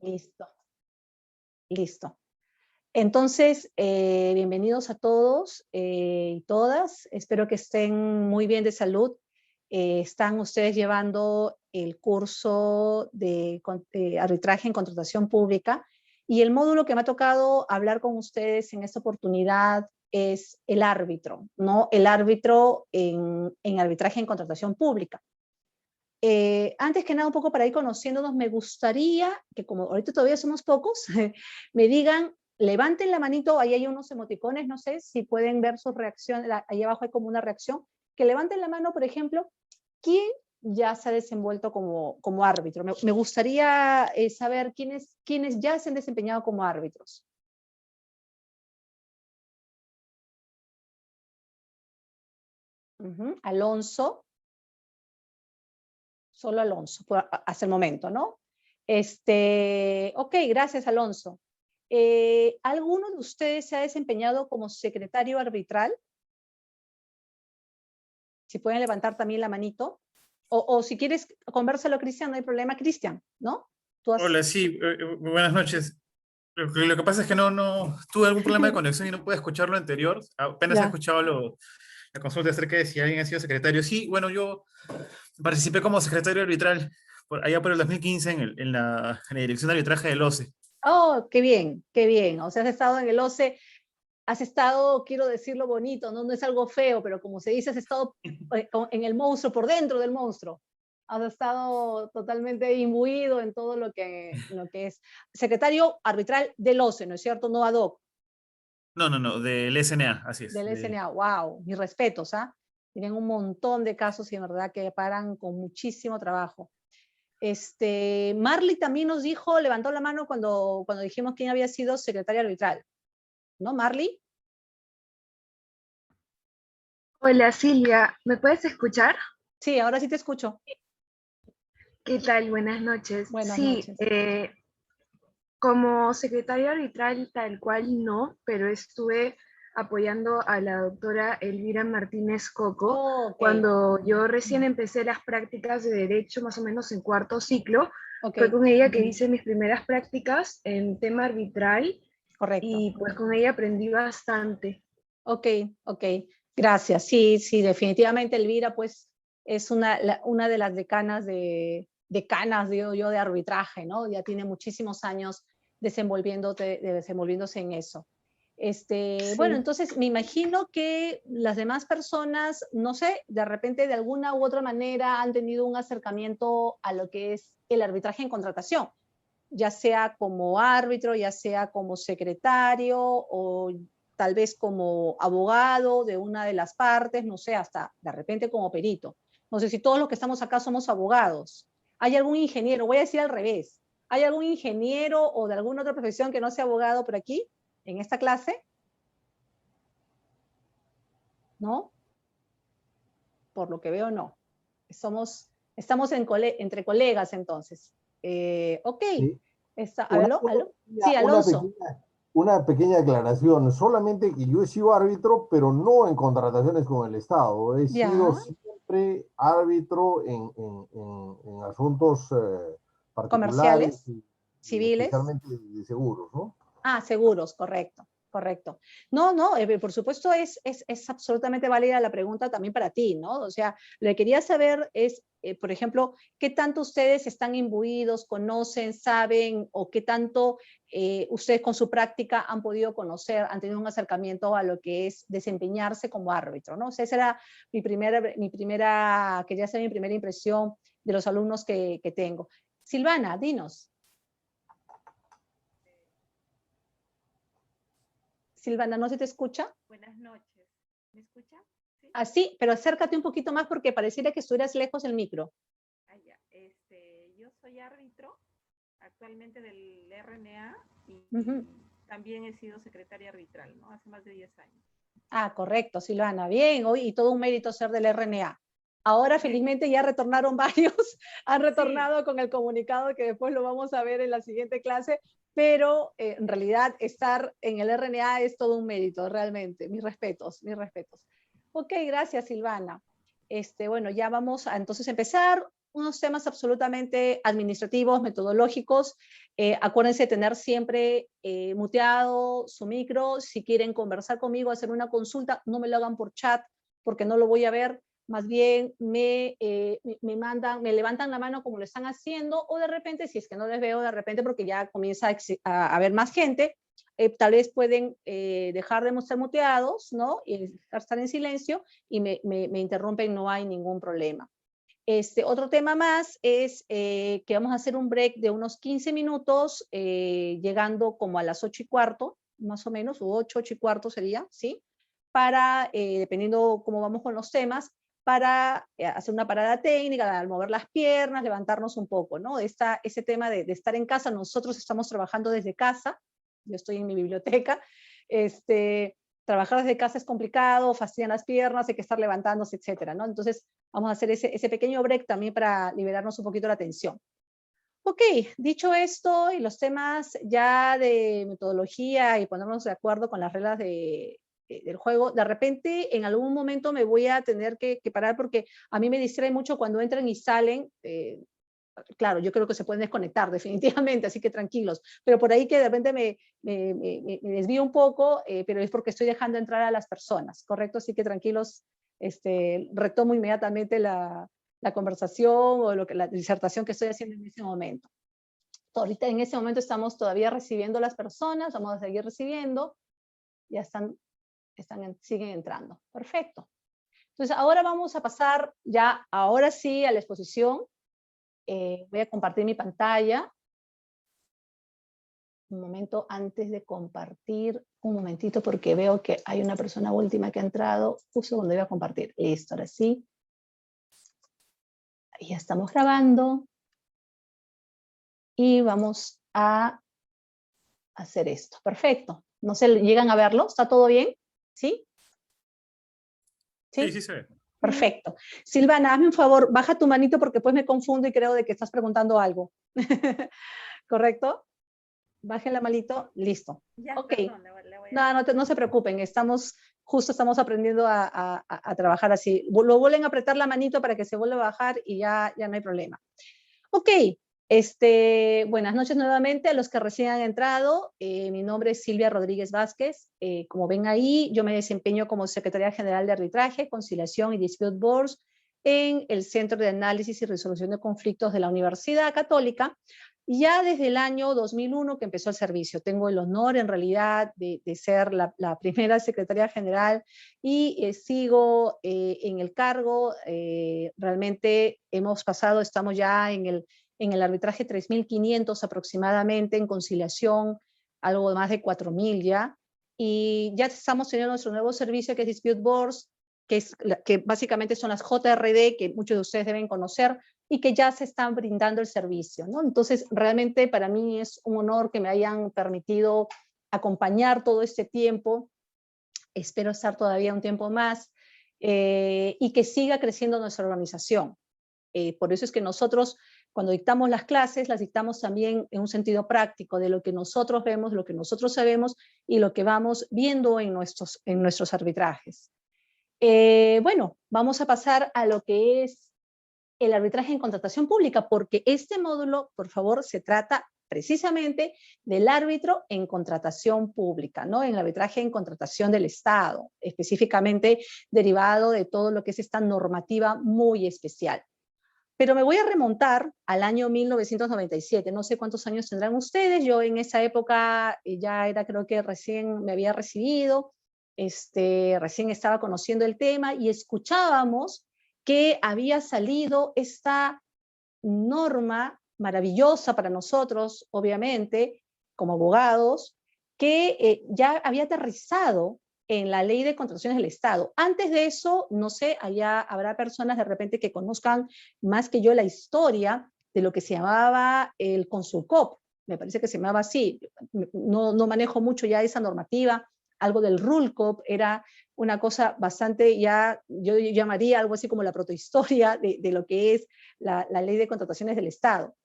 Listo, listo. Entonces, bienvenidos a todos y todas. Espero que estén muy bien de salud. Están ustedes llevando el curso de arbitraje en contratación pública y el módulo que me ha tocado hablar con ustedes en esta oportunidad es el árbitro, ¿no? El árbitro en arbitraje en contratación pública. Antes que nada, un poco para ir conociéndonos, me gustaría que, como ahorita todavía somos pocos, me digan, levanten la manito, ahí hay unos emoticones, no sé si pueden ver sus reacciones, ahí abajo hay como una reacción, que levanten la mano, por ejemplo, ¿quién ya se ha desenvuelto como árbitro? Me gustaría saber quiénes ya se han desempeñado como árbitros. Alonso. Solo Alonso, hasta el momento, ¿no? Ok, gracias, Alonso. ¿Alguno de ustedes se ha desempeñado como secretario arbitral? Si pueden levantar también la manito. O si quieres, convérsalo, Cristian, no hay problema, Cristian, ¿no? Hola, sí, buenas noches. Lo que pasa es que no tuve algún problema de conexión y no pude escuchar lo anterior. Apenas he escuchado la consulta acerca de si alguien ha sido secretario. Sí, bueno, yo participé como secretario arbitral allá por el 2015 en la dirección de arbitraje del OCE. Oh, qué bien, qué bien. O sea, has estado en el OCE, has estado, quiero decirlo bonito, ¿no? No es algo feo, pero como se dice, has estado en el monstruo, por dentro del monstruo. Has estado totalmente imbuido en todo lo que es secretario arbitral del OCE, ¿no es cierto? No ad hoc. No, del SNA, así es. Del SNA, wow, mis respetos, ¿ah? Tienen un montón de casos y en verdad que paran con muchísimo trabajo. Marley también nos dijo, levantó la mano cuando dijimos quién había sido secretaria arbitral, ¿no, Marley? Hola Silvia, ¿me puedes escuchar? Sí, ahora sí te escucho. ¿Qué tal? Buenas noches. Buenas Sí, noches. como secretaria arbitral tal cual no, pero estuve apoyando a la doctora Elvira Martínez Coco cuando yo recién empecé las prácticas de Derecho, más o menos en cuarto ciclo. Fue con ella que hice mis primeras prácticas en tema arbitral. Correcto. Y pues con ella aprendí bastante. Ok, gracias. Sí, definitivamente Elvira pues es una de las decanas digo yo, de arbitraje, ¿no? Ya tiene muchísimos años desenvolviéndose en eso. Sí. Bueno, entonces me imagino que las demás personas, no sé, de repente de alguna u otra manera han tenido un acercamiento a lo que es el arbitraje en contratación, ya sea como árbitro, ya sea como secretario o tal vez como abogado de una de las partes, no sé, hasta de repente como perito. No sé si todos los que estamos acá somos abogados. ¿Hay algún ingeniero? Voy a decir al revés. ¿Hay algún ingeniero o de alguna otra profesión que no sea abogado por aquí, en esta clase? ¿No? Por lo que veo, no. Estamos entre colegas entonces. Ok. Sí. ¿Aló? Sí, Alonso. Una pequeña aclaración, solamente que yo he sido árbitro, pero no en contrataciones con el Estado. He sido siempre árbitro en asuntos particulares, comerciales, civiles. Especialmente de seguros, ¿no? Ah, seguros, correcto. No, por supuesto es absolutamente válida la pregunta también para ti, ¿no? O sea, lo que quería saber es, por ejemplo, qué tanto ustedes están imbuidos, conocen, saben, o qué tanto ustedes con su práctica han podido conocer, han tenido un acercamiento a lo que es desempeñarse como árbitro, ¿no? O sea, esa era quería hacer mi primera impresión de los alumnos que tengo. Silvana, dinos. Silvana, ¿no se te escucha? Buenas noches. ¿Me escucha? ¿Sí? Así, pero acércate un poquito más porque pareciera que estuvieras lejos del micro. Ya. Yo soy árbitro actualmente del RNA y también he sido secretaria arbitral, ¿no? Hace más de 10 años. Ah, correcto, Silvana. Bien, hoy y todo un mérito ser del RNA. Ahora, felizmente, ya retornaron varios, han retornado con el comunicado que después lo vamos a ver en la siguiente clase, pero en realidad estar en el RNA es todo un mérito, realmente. Mis respetos, mis respetos. Ok, gracias, Silvana. Bueno, ya vamos a entonces empezar. unos temas absolutamente administrativos, metodológicos. Acuérdense de tener siempre muteado su micro. Si quieren conversar conmigo, hacer una consulta, no me lo hagan por chat porque no lo voy a ver. Más bien me levantan la mano como lo están haciendo, o de repente, si es que no les veo de repente porque ya comienza a haber más gente, tal vez pueden dejar de mostrar muteados, ¿no? Y estar en silencio y me interrumpen, no hay ningún problema. Otro tema más es que vamos a hacer un break de unos 15 minutos, llegando como a las 8:15, más o menos, o 8:15 sería, ¿sí? Para, dependiendo cómo vamos con los temas, para hacer una parada técnica, al mover las piernas, levantarnos un poco, ¿no? Ese tema de estar en casa, nosotros estamos trabajando desde casa, yo estoy en mi biblioteca, trabajar desde casa es complicado, fastidian las piernas, hay que estar levantándose, etcétera, ¿no? Entonces, vamos a hacer ese pequeño break también para liberarnos un poquito la tensión. Ok, dicho esto, y los temas ya de metodología y ponernos de acuerdo con las reglas del juego, de repente en algún momento me voy a tener que parar porque a mí me distrae mucho cuando entran y salen. Claro, yo creo que se pueden desconectar definitivamente, así que tranquilos, pero por ahí que de repente me desvío un poco, pero es porque estoy dejando entrar a las personas, ¿correcto? Así que tranquilos, retomo inmediatamente la conversación o la disertación que estoy haciendo en ese momento. Ahorita en ese momento estamos todavía recibiendo las personas, vamos a seguir recibiendo, ya siguen entrando, perfecto. Entonces ahora vamos a pasar ya, ahora sí, a la exposición. Voy a compartir mi pantalla. Un momento antes de compartir, un momentito porque veo que hay una persona última que ha entrado justo cuando iba a compartir. Listo, ahora sí. Ya estamos grabando. Y vamos a hacer esto. Perfecto. No sé, ¿llegan a verlo? ¿Está todo bien? ¿Sí? Sí, sí se ve. Perfecto. Silvana, hazme un favor, baja tu manito porque después me confundo y creo de que estás preguntando algo. ¿Correcto? Bajen la manito, listo. Ya, ok. Perdón, le voy No se preocupen, justo estamos aprendiendo a trabajar así. Lo vuelven a apretar la manito para que se vuelva a bajar y ya no hay problema. Ok, buenas noches nuevamente a los que recién han entrado. Mi nombre es Silvia Rodríguez Vázquez. Como ven ahí, yo me desempeño como Secretaria General de Arbitraje, Conciliación y Dispute Boards en el Centro de Análisis y Resolución de Conflictos de la Universidad Católica, ya desde el año 2001 que empezó el servicio. Tengo el honor en realidad de ser la primera Secretaria General y sigo en el cargo. Realmente estamos ya en el arbitraje 3.500 aproximadamente, en conciliación algo más de 4.000 ya, y ya estamos teniendo nuestro nuevo servicio que es Dispute Boards, que básicamente son las JRD que muchos de ustedes deben conocer y que ya se están brindando el servicio, ¿no? Entonces, realmente para mí es un honor que me hayan permitido acompañar todo este tiempo. Espero estar todavía un tiempo más y que siga creciendo nuestra organización. Por eso es que nosotros, cuando dictamos las clases, las dictamos también en un sentido práctico de lo que nosotros vemos, lo que nosotros sabemos y lo que vamos viendo en nuestros arbitrajes. Bueno, vamos a pasar a lo que es el arbitraje en contratación pública, porque este módulo, por favor, se trata precisamente del árbitro en contratación pública, ¿no? En el arbitraje en contratación del Estado, específicamente derivado de todo lo que es esta normativa muy especial. Pero me voy a remontar al año 1997, no sé cuántos años tendrán ustedes, yo en esa época ya era, creo que recién me había recibido, recién estaba conociendo el tema y escuchábamos que había salido esta norma maravillosa para nosotros, obviamente, como abogados, que ya había aterrizado en la ley de contrataciones del Estado. Antes de eso, no sé, habrá personas de repente que conozcan más que yo la historia de lo que se llamaba el Consulcop, me parece que se llamaba así, no manejo mucho ya esa normativa, algo del Rulcop, era una cosa bastante ya, yo llamaría algo así como la protohistoria de lo que es la ley de contrataciones del Estado.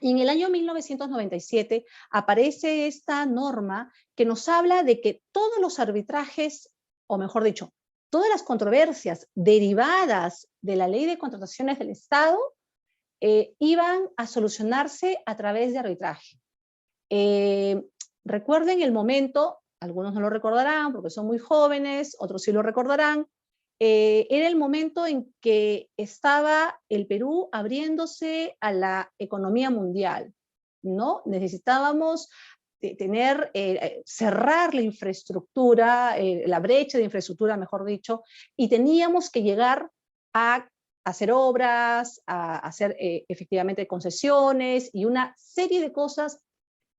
Y en el año 1997 aparece esta norma que nos habla de que todos los arbitrajes, o mejor dicho, todas las controversias derivadas de la ley de contrataciones del Estado iban a solucionarse a través de arbitraje. Recuerden el momento, algunos no lo recordarán porque son muy jóvenes, otros sí lo recordarán, era el momento en que estaba el Perú abriéndose a la economía mundial, ¿no? Necesitábamos tener, cerrar la infraestructura, la brecha de infraestructura, mejor dicho, y teníamos que llegar a hacer obras, a hacer efectivamente concesiones y una serie de cosas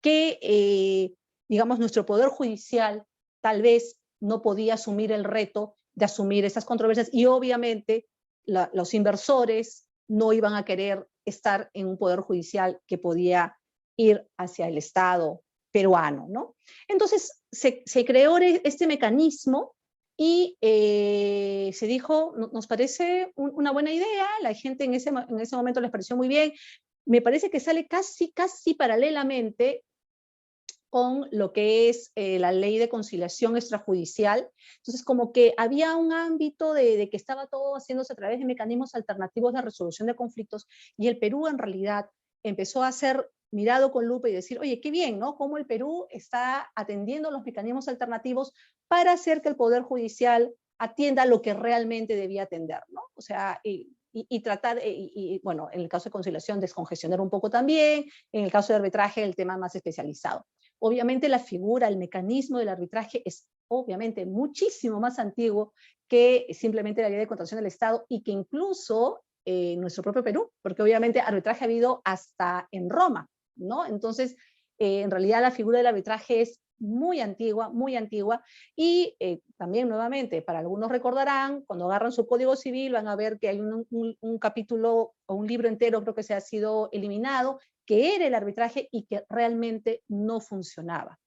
que, digamos, nuestro poder judicial tal vez no podía asumir el reto de asumir esas controversias y obviamente los inversores no iban a querer estar en un poder judicial que podía ir hacia el Estado peruano, ¿no? Entonces se creó este mecanismo y se dijo, nos parece una buena idea, la gente en ese momento les pareció muy bien, me parece que sale casi paralelamente con lo que es la ley de conciliación extrajudicial. Entonces, como que había un ámbito de que estaba todo haciéndose a través de mecanismos alternativos de resolución de conflictos, y el Perú en realidad empezó a ser mirado con lupa y decir, oye, qué bien, ¿no? Cómo el Perú está atendiendo los mecanismos alternativos para hacer que el Poder Judicial atienda lo que realmente debía atender, ¿no? O sea, y tratar, bueno, en el caso de conciliación, descongestionar un poco también, en el caso de arbitraje, el tema más especializado. Obviamente la figura, el mecanismo del arbitraje es obviamente muchísimo más antiguo que simplemente la ley de contratación del Estado y que incluso nuestro propio Perú, porque obviamente arbitraje ha habido hasta en Roma, ¿no? Entonces, en realidad la figura del arbitraje es muy antigua, y también nuevamente, para algunos recordarán, cuando agarran su Código Civil van a ver que hay un capítulo o un libro entero, creo que se ha sido eliminado, que era el arbitraje y que realmente no funcionaba.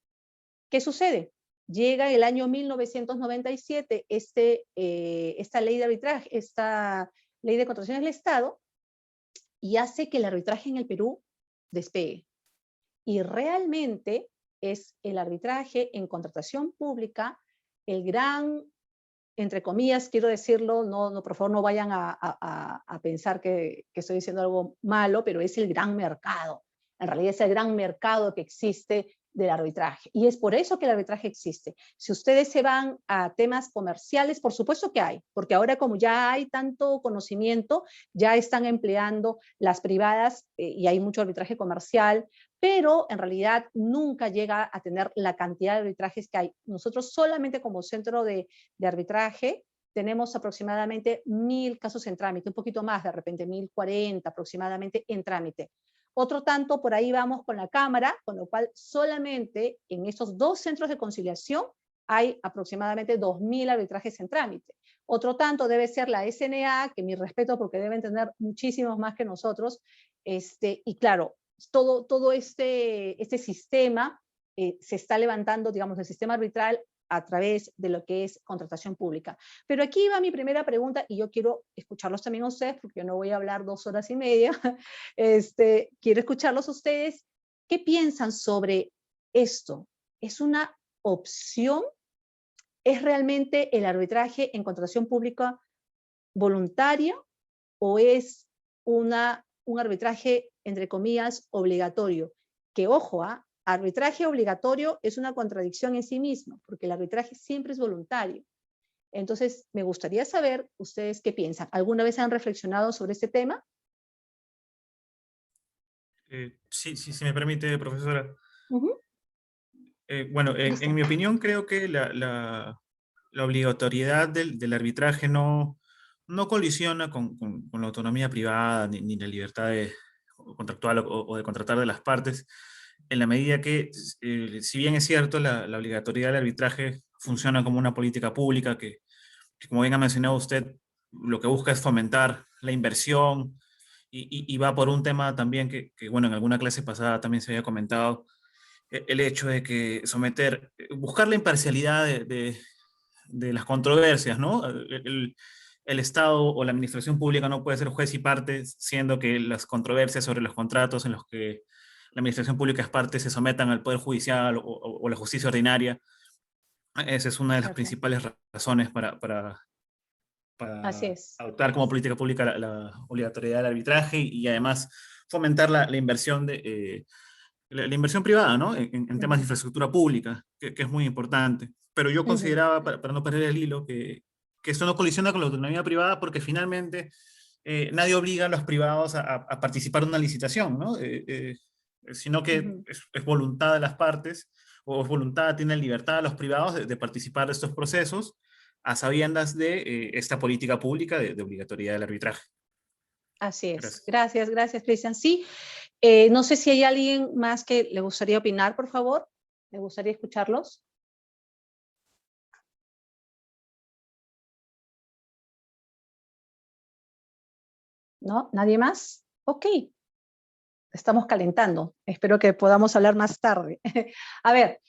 ¿Qué sucede? Llega el año 1997 esta ley de arbitraje, esta ley de contratación del Estado, y hace que el arbitraje en el Perú despegue. Y realmente es el arbitraje en contratación pública el gran, entre comillas, quiero decirlo, no, por favor no vayan a pensar que estoy diciendo algo malo, pero es el gran mercado. En realidad es el gran mercado que existe del arbitraje. Y es por eso que el arbitraje existe. Si ustedes se van a temas comerciales, por supuesto que hay, porque ahora como ya hay tanto conocimiento, ya están empleando las privadas y hay mucho arbitraje comercial, pero en realidad nunca llega a tener la cantidad de arbitrajes que hay. Nosotros solamente como centro de arbitraje tenemos aproximadamente 1000 casos en trámite, un poquito más, de repente 1040 aproximadamente en trámite. Otro tanto por ahí vamos con la Cámara, con lo cual solamente en estos dos centros de conciliación hay aproximadamente 2000 arbitrajes en trámite. Otro tanto debe ser la SNA, que mi respeto porque deben tener muchísimos más que nosotros, y claro, todo este sistema se está levantando, digamos, el sistema arbitral a través de lo que es contratación pública. Pero aquí va mi primera pregunta, y yo quiero escucharlos también a ustedes, porque yo no voy a hablar 2 horas y media. Quiero escucharlos a ustedes. ¿Qué piensan sobre esto? ¿Es una opción? ¿Es realmente el arbitraje en contratación pública voluntario o es un arbitraje, entre comillas, obligatorio? Que ojo, arbitraje obligatorio es una contradicción en sí mismo, porque el arbitraje siempre es voluntario. Entonces, me gustaría saber ustedes qué piensan. ¿Alguna vez han reflexionado sobre este tema? Sí, me permite, profesora. Bueno, en mi opinión creo que la obligatoriedad del arbitraje no colisiona con la autonomía privada ni la libertad contractual o de contratar de las partes, en la medida que, si bien es cierto, la obligatoriedad del arbitraje funciona como una política pública que, como bien ha mencionado usted, lo que busca es fomentar la inversión y va por un tema también que, bueno, en alguna clase pasada también se había comentado, el hecho de que buscar la imparcialidad de las controversias, ¿no? El Estado o la administración pública no puede ser juez y parte, siendo que las controversias sobre los contratos en los que la administración pública es parte se sometan al Poder Judicial o la justicia ordinaria. Esa es una de las principales razones Así es. adoptar como política pública la obligatoriedad del arbitraje y además fomentar la inversión la inversión privada, ¿no? En temas de infraestructura pública, que es muy importante. Pero yo consideraba, para no perder el hilo, que esto no colisiona con la autonomía privada porque finalmente nadie obliga a los privados a participar en una licitación, ¿no? Sino que es voluntad de las partes, o es voluntad, tienen libertad de los privados de participar de estos procesos a sabiendas de esta política pública de obligatoriedad del arbitraje. Así es. Gracias. Gracias, Cristian. Sí, no sé si hay alguien más que le gustaría opinar, por favor. Me gustaría escucharlos. ¿No? ¿Nadie más? Ok. Estamos calentando. Espero que podamos hablar más tarde. A ver,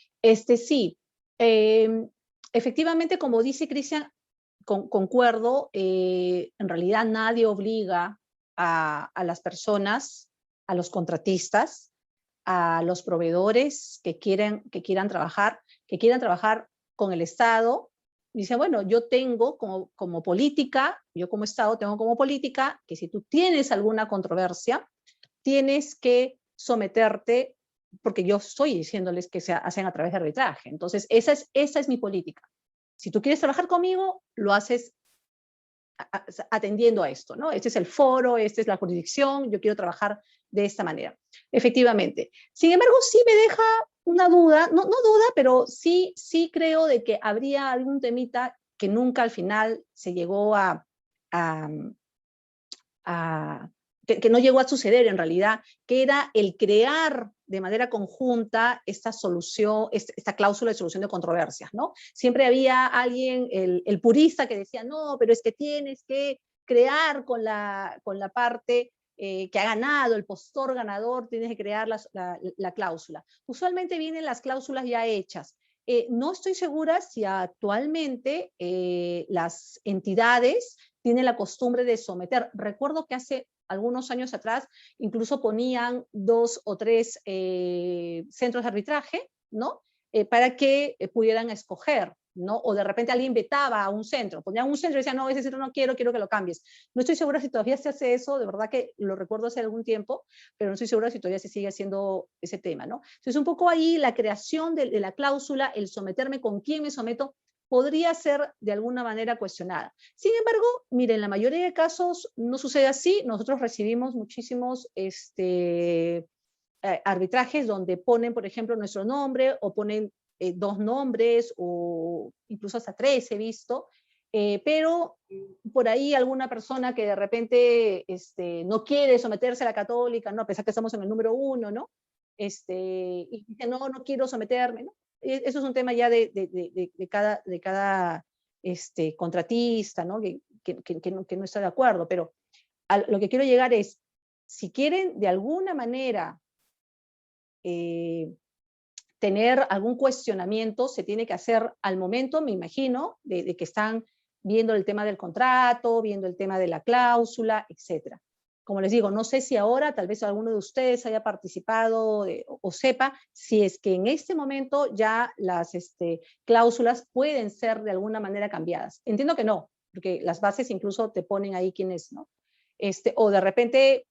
sí. Efectivamente, como dice Cristian, concuerdo, en realidad nadie obliga a las personas, a los contratistas, a los proveedores que quieran trabajar con el Estado. Dice, bueno, yo tengo como política, yo como Estado tengo como política que si tú tienes alguna controversia, tienes que someterte, porque yo estoy diciéndoles que se hacen a través de arbitraje. Entonces, esa es mi política. Si tú quieres trabajar conmigo, lo haces atendiendo a esto, ¿no? Este es el foro, esta es la jurisdicción, yo quiero trabajar de esta manera. Efectivamente. Sin embargo, sí me deja una duda, no duda, pero sí creo de que habría algún temita que nunca al final se llegó que no llegó a suceder en realidad, que era el crear de manera conjunta esta solución, esta cláusula de solución de controversias, ¿no? Siempre había alguien, el purista, que decía, no, pero es que tienes que crear con la parte que ha ganado, el postor ganador, tienes que crear la cláusula. Usualmente vienen las cláusulas ya hechas. No estoy segura si actualmente las entidades tienen la costumbre de someter. Recuerdo que hace algunos años atrás incluso ponían 2 o 3 centros de arbitraje, ¿no? Para que pudieran escoger, ¿no? O de repente alguien vetaba a un centro, ponían un centro y decían, no, ese centro no quiero que lo cambies. No estoy segura si todavía se hace eso, de verdad que lo recuerdo hace algún tiempo, pero no estoy segura si todavía se sigue haciendo ese tema, ¿no? Entonces un poco ahí la creación de la cláusula, el someterme, con quién me someto, podría ser de alguna manera cuestionada. Sin embargo, miren, en la mayoría de casos no sucede así. Nosotros recibimos muchísimos arbitrajes donde ponen, por ejemplo, nuestro nombre o ponen 2 nombres o incluso hasta 3 he visto, pero por ahí alguna persona que de repente no quiere someterse a la católica, ¿no? A pesar que estamos en el número 1, ¿no? Y dice, no quiero someterme, ¿no? Eso es un tema ya de cada contratista, ¿no? Que no está de acuerdo, pero lo que quiero llegar es, si quieren de alguna manera tener algún cuestionamiento, se tiene que hacer al momento, me imagino, de que están viendo el tema del contrato, viendo el tema de la cláusula, etc. Como les digo, no sé si ahora tal vez alguno de ustedes haya participado o sepa si es que en este momento ya las cláusulas pueden ser de alguna manera cambiadas. Entiendo que no, porque las bases incluso te ponen ahí quiénes, ¿no? O de repente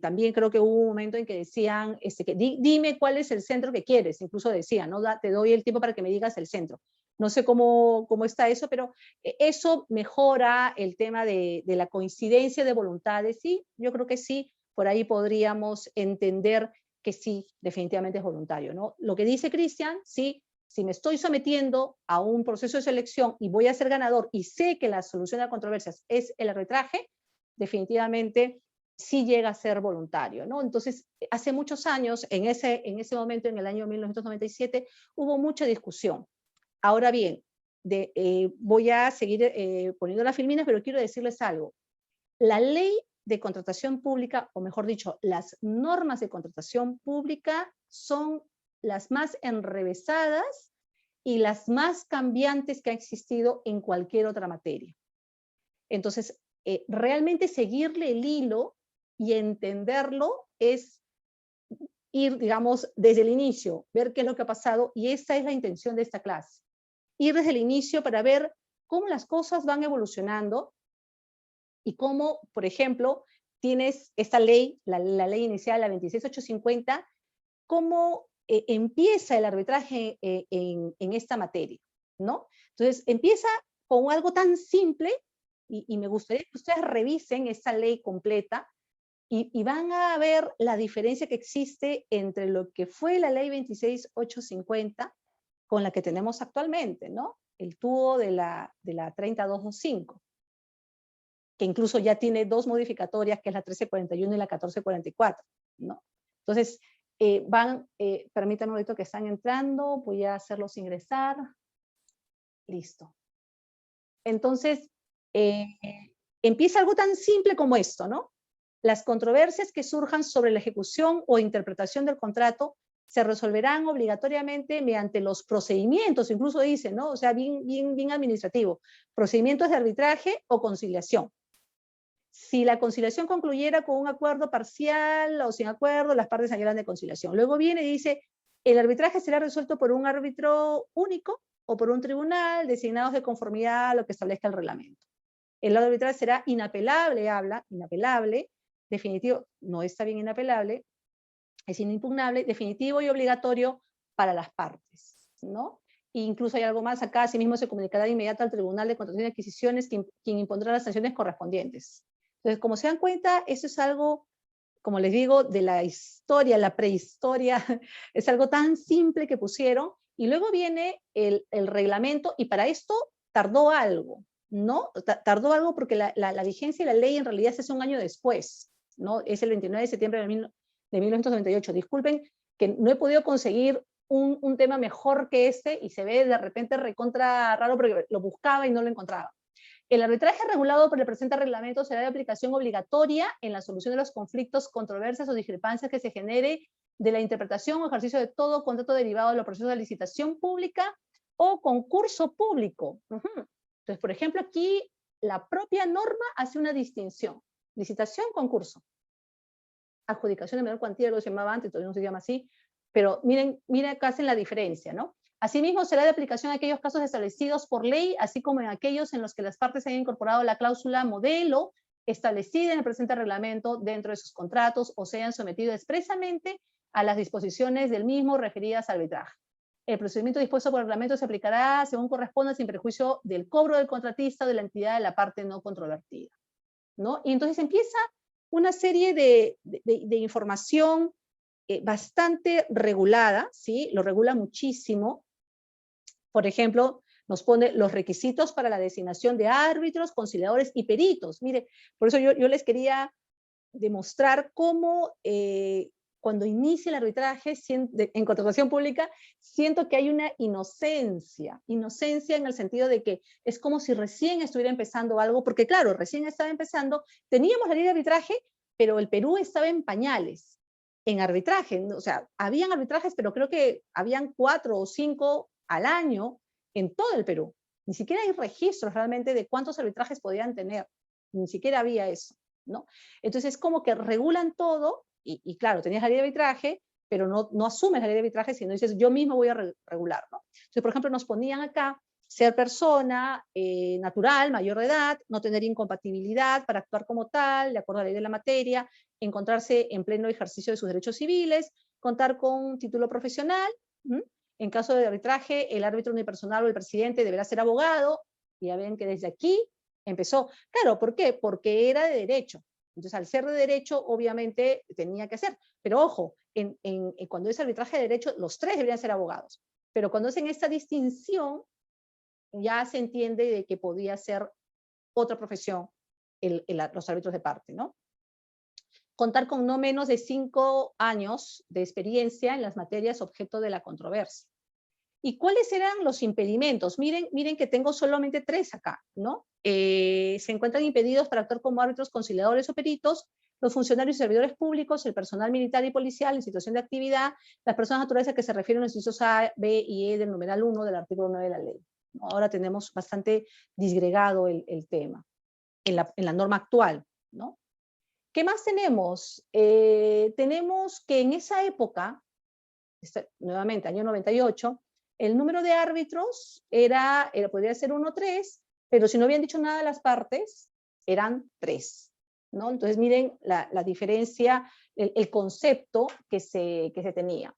también creo que hubo un momento en que decían, que dime cuál es el centro que quieres, incluso decían, ¿no? Te doy el tiempo para que me digas el centro. No sé cómo está eso, pero eso mejora el tema de la coincidencia de voluntades. Sí, yo creo que sí, por ahí podríamos entender que sí, definitivamente es voluntario, ¿no? Lo que dice Cristian, sí, si me estoy sometiendo a un proceso de selección y voy a ser ganador y sé que la solución a controversias es el arbitraje, definitivamente sí llega a ser voluntario, ¿no? Entonces, hace muchos años, en ese momento, en el año 1997, hubo mucha discusión. Ahora bien, voy a seguir poniendo las filminas, pero quiero decirles algo. La ley de contratación pública, o mejor dicho, las normas de contratación pública son las más enrevesadas y las más cambiantes que ha existido en cualquier otra materia. Entonces, realmente seguirle el hilo y entenderlo es ir, digamos, desde el inicio, ver qué es lo que ha pasado, y esa es la intención de esta clase. Ir desde el inicio para ver cómo las cosas van evolucionando, y cómo, por ejemplo, tienes esta ley, la ley inicial, la 26850, cómo empieza el arbitraje en esta materia, ¿no? Entonces, empieza con algo tan simple, y me gustaría que ustedes revisen esta ley completa, y van a ver la diferencia que existe entre lo que fue la ley 26850 con la que tenemos actualmente, ¿no? El tubo de la 30225, que incluso ya tiene dos modificatorias, que es la 1341 y la 1444, ¿no? Entonces, permítanme un momento que están entrando, voy a hacerlos ingresar. Listo. Entonces, empieza algo tan simple como esto, ¿no? Las controversias que surjan sobre la ejecución o interpretación del contrato se resolverán obligatoriamente mediante los procedimientos, incluso dice, ¿no? O sea, bien administrativo, procedimientos de arbitraje o conciliación. Si la conciliación concluyera con un acuerdo parcial o sin acuerdo, las partes hallarán de conciliación. Luego viene y dice, el arbitraje será resuelto por un árbitro único o por un tribunal designados de conformidad a lo que establezca el reglamento. El laudo arbitral será inapelable, inapelable, definitivo, no está bien inapelable, es inimpugnable, definitivo y obligatorio para las partes, ¿no? E incluso hay algo más acá, asimismo se comunicará de inmediato al Tribunal de Contratación y Adquisiciones, quien impondrá las sanciones correspondientes. Entonces, como se dan cuenta, eso es algo, como les digo, de la historia, la prehistoria, es algo tan simple que pusieron, y luego viene el reglamento, y para esto tardó algo, ¿no? Tardó algo porque la vigencia de la ley en realidad se hace un año después, ¿no? Es el 29 de septiembre de 1998. Disculpen que no he podido conseguir un tema mejor que este, y se ve de repente recontra raro porque lo buscaba y no lo encontraba. El arbitraje regulado por el presente reglamento será de aplicación obligatoria en la solución de los conflictos, controversias o discrepancias que se genere de la interpretación o ejercicio de todo contrato derivado de los procesos de licitación pública o concurso público. Entonces, por ejemplo, aquí la propia norma hace una distinción. Licitación, concurso. Adjudicación de menor cuantía, lo se llamaba antes, todavía no se llama así, pero miren acá hacen la diferencia, ¿no? Asimismo, será de aplicación a aquellos casos establecidos por ley, así como en aquellos en los que las partes hayan incorporado la cláusula modelo establecida en el presente reglamento dentro de sus contratos o se hayan sometido expresamente a las disposiciones del mismo referidas al arbitraje. El procedimiento dispuesto por el reglamento se aplicará según corresponda sin perjuicio del cobro del contratista o de la entidad de la parte no controvertida, ¿no? Y entonces empieza una serie de información bastante regulada, ¿sí? Lo regula muchísimo. Por ejemplo, nos pone los requisitos para la designación de árbitros, conciliadores y peritos. Mire, por eso yo les quería demostrar cómo cuando inicia el arbitraje en contratación pública, siento que hay una inocencia en el sentido de que es como si recién estuviera empezando algo, porque claro, recién estaba empezando, teníamos la ley de arbitraje, pero el Perú estaba en pañales, en arbitraje, o sea, habían arbitrajes, pero creo que habían 4 o 5 al año en todo el Perú. Ni siquiera hay registros realmente de cuántos arbitrajes podían tener, ni siquiera había eso, ¿no? Entonces es como que regulan todo, y claro, tenías la ley de arbitraje, pero no asumes la ley de arbitraje, sino dices, yo mismo voy a regular, ¿no? Entonces, por ejemplo, nos ponían acá, ser persona natural, mayor de edad, no tener incompatibilidad para actuar como tal, de acuerdo a la ley de la materia, encontrarse en pleno ejercicio de sus derechos civiles, contar con un título profesional. En caso de arbitraje, el árbitro unipersonal o el presidente deberá ser abogado. Y ya ven que desde aquí empezó. Claro, ¿por qué? Porque era de derecho. Entonces, al ser de derecho, obviamente tenía que ser. Pero ojo, cuando es arbitraje de derecho, los tres deberían ser abogados. Pero cuando hacen esta distinción, ya se entiende de que podía ser otra profesión los árbitros de parte, ¿no? Contar con no menos de 5 años de experiencia en las materias objeto de la controversia. ¿Y cuáles eran los impedimentos? Miren que tengo solamente 3 acá, ¿no? Se encuentran impedidos para actuar como árbitros, conciliadores o peritos, los funcionarios y servidores públicos, el personal militar y policial en situación de actividad, las personas naturales a que se refieren los incisos A, B y E del numeral 1 del artículo 9 de la ley. Ahora tenemos bastante disgregado el tema en la norma actual, ¿no? ¿Qué más tenemos? Tenemos que en esa época, nuevamente, año 98, el número de árbitros podría ser 1 o 3, pero si no habían dicho nada las partes, eran 3, ¿no? Entonces miren la diferencia, el concepto que se tenía.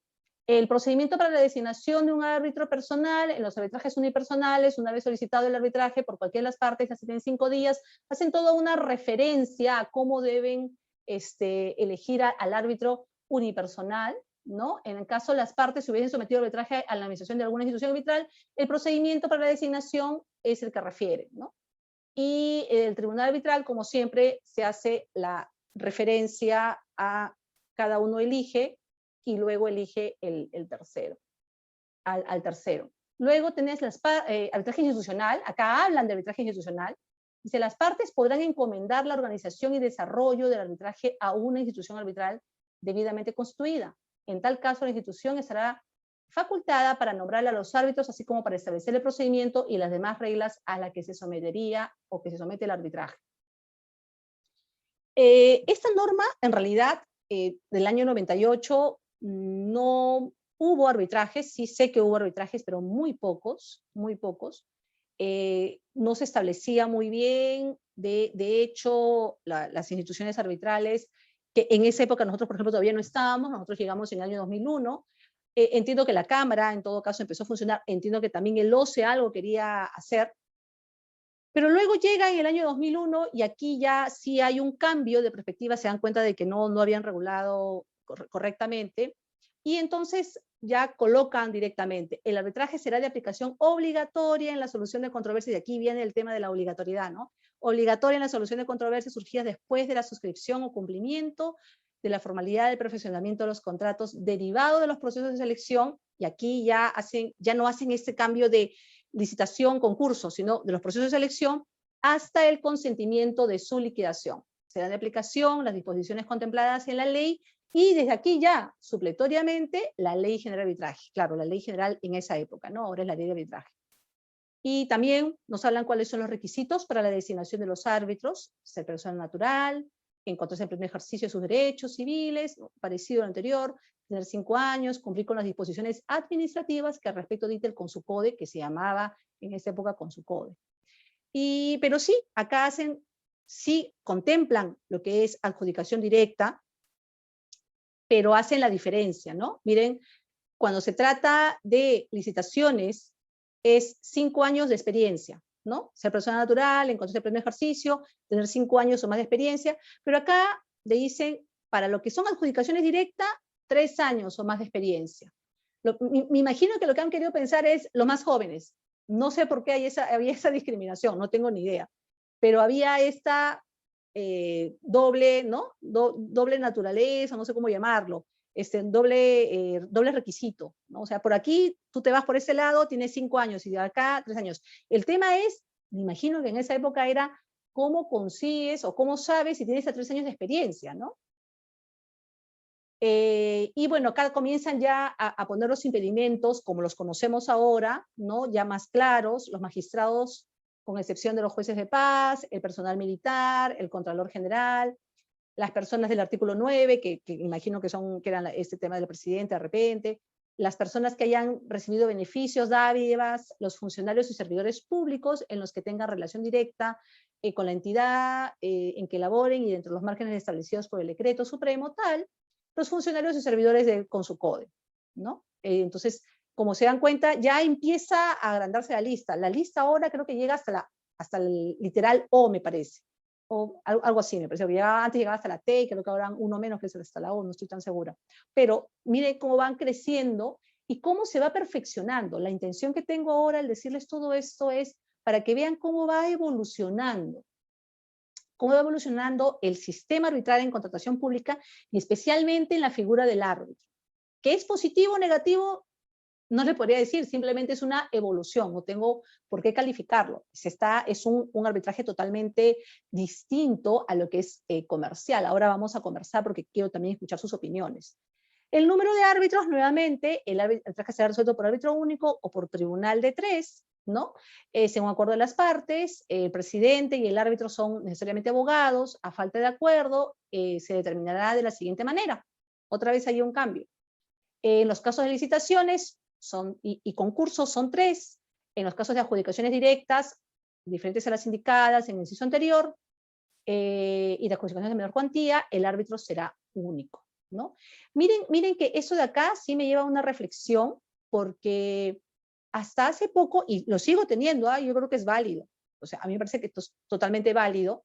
El procedimiento para la designación de un árbitro personal en los arbitrajes unipersonales, una vez solicitado el arbitraje por cualquiera de las partes, hace 5 días, hacen toda una referencia a cómo deben elegir al árbitro unipersonal, ¿no? En el caso de las partes se hubiesen sometido al arbitraje a la administración de alguna institución arbitral, el procedimiento para la designación es el que refiere, ¿no? Y el tribunal arbitral, como siempre, se hace la referencia a cada uno elige y luego elige el tercero, al tercero. Luego tenés arbitraje institucional, acá hablan de arbitraje institucional, dice las partes podrán encomendar la organización y desarrollo del arbitraje a una institución arbitral debidamente constituida. En tal caso, la institución estará facultada para nombrar a los árbitros, así como para establecer el procedimiento y las demás reglas a las que se sometería o que se somete el arbitraje. Esta norma, en realidad, del año 98, no hubo arbitrajes, sí sé que hubo arbitrajes, pero muy pocos, muy pocos. No se establecía muy bien, de hecho, las instituciones arbitrales, que en esa época nosotros, por ejemplo, todavía no estábamos, nosotros llegamos en el año 2001, entiendo que la Cámara, en todo caso, empezó a funcionar, entiendo que también el OCE algo quería hacer, pero luego llega en el año 2001 y aquí ya sí hay un cambio de perspectiva, se dan cuenta de que no habían regulado correctamente, y entonces ya colocan directamente, el arbitraje será de aplicación obligatoria en la solución de controversias, y aquí viene el tema de la obligatoriedad, ¿no? Obligatoria en la solución de controversias surgidas después de la suscripción o cumplimiento de la formalidad del perfeccionamiento de los contratos derivado de los procesos de selección, y aquí ya no hacen este cambio de licitación, concurso, sino de los procesos de selección hasta el consentimiento de su liquidación. Serán de aplicación las disposiciones contempladas en la ley y desde aquí ya, supletoriamente, la Ley General de Arbitraje. Claro, la Ley General en esa época, ¿no? Ahora es la Ley de Arbitraje. Y también nos hablan cuáles son los requisitos para la designación de los árbitros: ser persona natural, encontrarse en pleno ejercicio de sus derechos civiles, parecido al anterior, tener 5 años, cumplir con las disposiciones administrativas que al respecto dicta el Consucode, que se llamaba en esa época Consucode. Pero sí, acá sí contemplan lo que es adjudicación directa, pero hacen la diferencia, ¿no? Miren, cuando se trata de licitaciones, es 5 años de experiencia, ¿no? Ser persona natural, encontrarse en pleno ejercicio, tener 5 años o más de experiencia, pero acá le dicen, para lo que son adjudicaciones directas, 3 años o más de experiencia. Me imagino que lo que han querido pensar es los más jóvenes. No sé por qué había esa discriminación, no tengo ni idea, pero había esta doble, ¿no? Doble naturaleza, no sé cómo llamarlo, doble requisito, ¿no? O sea, por aquí tú te vas por ese lado, tienes 5 años, y de acá 3 años. El tema es, me imagino que en esa época era cómo consigues o cómo sabes si tienes a 3 años de experiencia, ¿no? Y bueno, acá comienzan ya a poner los impedimentos como los conocemos ahora, ¿no? Ya más claros, los magistrados, con excepción de los jueces de paz, el personal militar, el contralor general, las personas del artículo 9, que imagino que eran este tema del presidente de repente, las personas que hayan recibido beneficios, dádivas, los funcionarios y servidores públicos en los que tengan relación directa con la entidad en que laboren y dentro de los márgenes establecidos por el decreto supremo, tal, los funcionarios y servidores de Consucode, ¿no? Entonces, como se dan cuenta, ya empieza a agrandarse la lista. La lista ahora creo que llega hasta el literal O, me parece. O algo así, me parece que antes llegaba hasta la T, creo que ahora uno menos que es hasta la O, no estoy tan segura. Pero mire cómo van creciendo y cómo se va perfeccionando. La intención que tengo ahora al decirles todo esto es para que vean cómo va evolucionando el sistema arbitral en contratación pública y especialmente en la figura del árbitro. ¿Qué es positivo o negativo? No le podría decir, simplemente es una evolución, no tengo por qué calificarlo. Es un arbitraje totalmente distinto a lo que es comercial. Ahora vamos a conversar porque quiero también escuchar sus opiniones. El número de árbitros, nuevamente, el arbitraje será resuelto por árbitro único o por tribunal de 3, ¿no? Según acuerdo de las partes, el presidente y el árbitro son necesariamente abogados. A falta de acuerdo, se determinará de la siguiente manera. Otra vez hay un cambio. En los casos de licitaciones y concursos son 3. En los casos de adjudicaciones directas, diferentes a las indicadas en el inciso anterior, y las consecuencias de menor cuantía, el árbitro será único, ¿no? Miren que eso de acá sí me lleva a una reflexión, porque hasta hace poco, y lo sigo teniendo, yo creo que es válido, o sea, a mí me parece que esto es totalmente válido,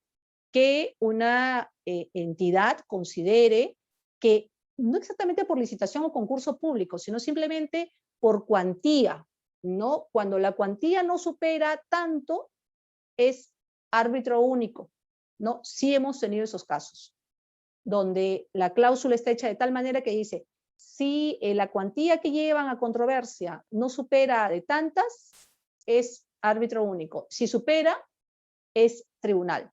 que una entidad considere que no exactamente por licitación o concurso público, sino simplemente por cuantía, ¿no? Cuando la cuantía no supera tanto, es árbitro único, ¿no? Sí hemos tenido esos casos, donde la cláusula está hecha de tal manera que dice, si la cuantía que llevan a controversia no supera de tantas, es árbitro único. Si supera, es tribunal.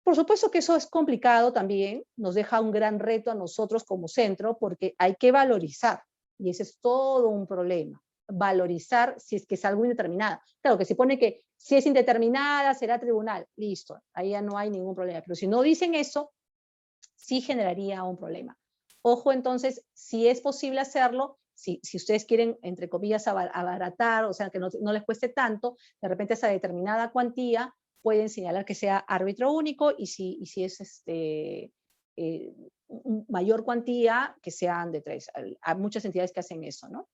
Por supuesto que eso es complicado también, nos deja un gran reto a nosotros como centro, porque hay que valorizar, y ese es todo un problema, valorizar si es que es algo indeterminado. Claro que se pone que si es indeterminada será tribunal, listo, ahí ya no hay ningún problema, pero si no dicen eso, sí generaría un problema. Ojo entonces, si es posible hacerlo, si ustedes quieren, entre comillas, abaratar, o sea, que no les cueste tanto, de repente esa determinada cuantía, pueden señalar que sea árbitro único, y si es mayor cuantía, que sean de 3. Hay muchas entidades que hacen eso, ¿no?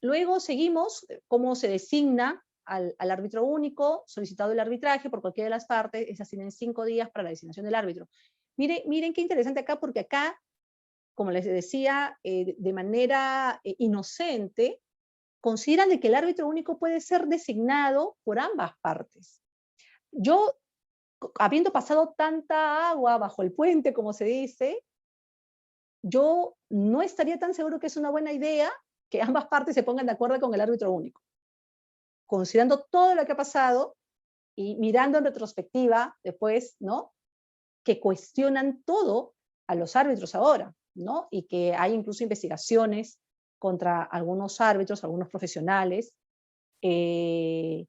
Luego seguimos cómo se designa al árbitro único. Solicitado el arbitraje por cualquiera de las partes, es así en 5 días para la designación del árbitro. Miren qué interesante acá, porque acá, como les decía, de manera inocente, consideran de que el árbitro único puede ser designado por ambas partes. Yo, habiendo pasado tanta agua bajo el puente, como se dice, yo no estaría tan seguro que es una buena idea que ambas partes se pongan de acuerdo con el árbitro único. Considerando todo lo que ha pasado y mirando en retrospectiva después, ¿no? Que cuestionan todo a los árbitros ahora, ¿no? Y que hay incluso investigaciones contra algunos árbitros, algunos profesionales, y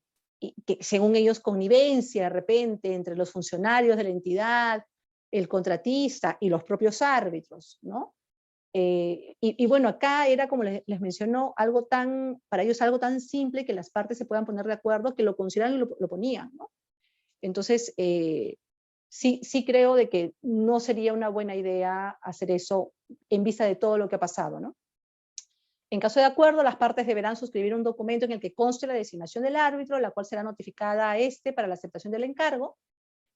que según ellos connivencia de repente entre los funcionarios de la entidad, el contratista y los propios árbitros, ¿no? Y bueno, acá era, como les mencionó, para ellos algo tan simple que las partes se puedan poner de acuerdo, que lo consideran y lo ponían, ¿no? Entonces, sí creo de que no sería una buena idea hacer eso en vista de todo lo que ha pasado, ¿no? En caso de acuerdo, las partes deberán suscribir un documento en el que conste la designación del árbitro, la cual será notificada a este para la aceptación del encargo.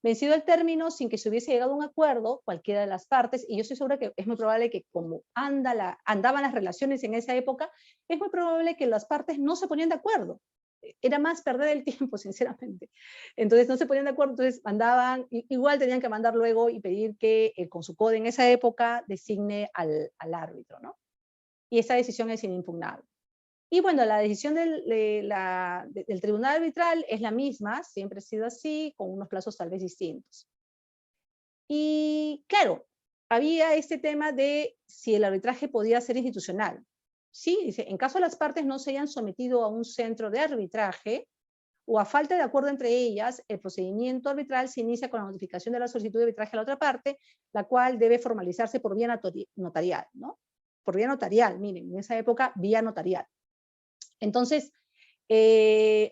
Vencido el término, sin que se hubiese llegado a un acuerdo, cualquiera de las partes, y yo estoy segura que es muy probable que como andaban las relaciones en esa época, es muy probable que las partes no se ponían de acuerdo. Era más perder el tiempo, sinceramente. Entonces no se ponían de acuerdo, entonces igual tenían que mandar luego y pedir que el Consucode en esa época designe al árbitro, ¿no? Y esa decisión es inimpugnable. Y bueno, la decisión del tribunal arbitral es la misma, siempre ha sido así, con unos plazos tal vez distintos. Y claro, había este tema de si el arbitraje podía ser institucional. Sí, dice, en caso las partes no se hayan sometido a un centro de arbitraje o a falta de acuerdo entre ellas, el procedimiento arbitral se inicia con la notificación de la solicitud de arbitraje a la otra parte, la cual debe formalizarse por vía notarial, ¿no? Por vía notarial, miren, en esa época, vía notarial. Entonces,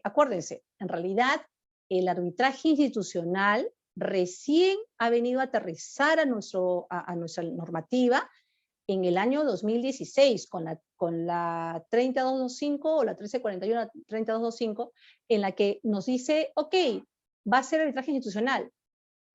acuérdense, en realidad el arbitraje institucional recién ha venido a aterrizar a nuestra normativa en el año 2016 con la 30225 o la 1341-30225, en la que nos dice, ok, va a ser arbitraje institucional.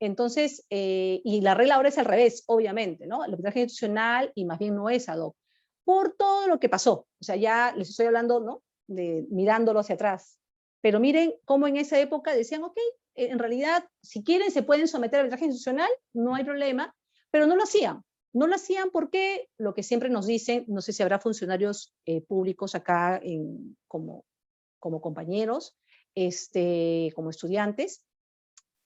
Entonces, y la regla ahora es al revés, obviamente, ¿no? El arbitraje institucional y más bien no es ad hoc, por todo lo que pasó. O sea, ya les estoy hablando, ¿no? Mirándolo hacia atrás. Pero miren cómo en esa época decían, ok, en realidad, si quieren se pueden someter a arbitraje institucional, no hay problema, pero no lo hacían. No lo hacían porque lo que siempre nos dicen, no sé si habrá funcionarios públicos acá como compañeros, como estudiantes,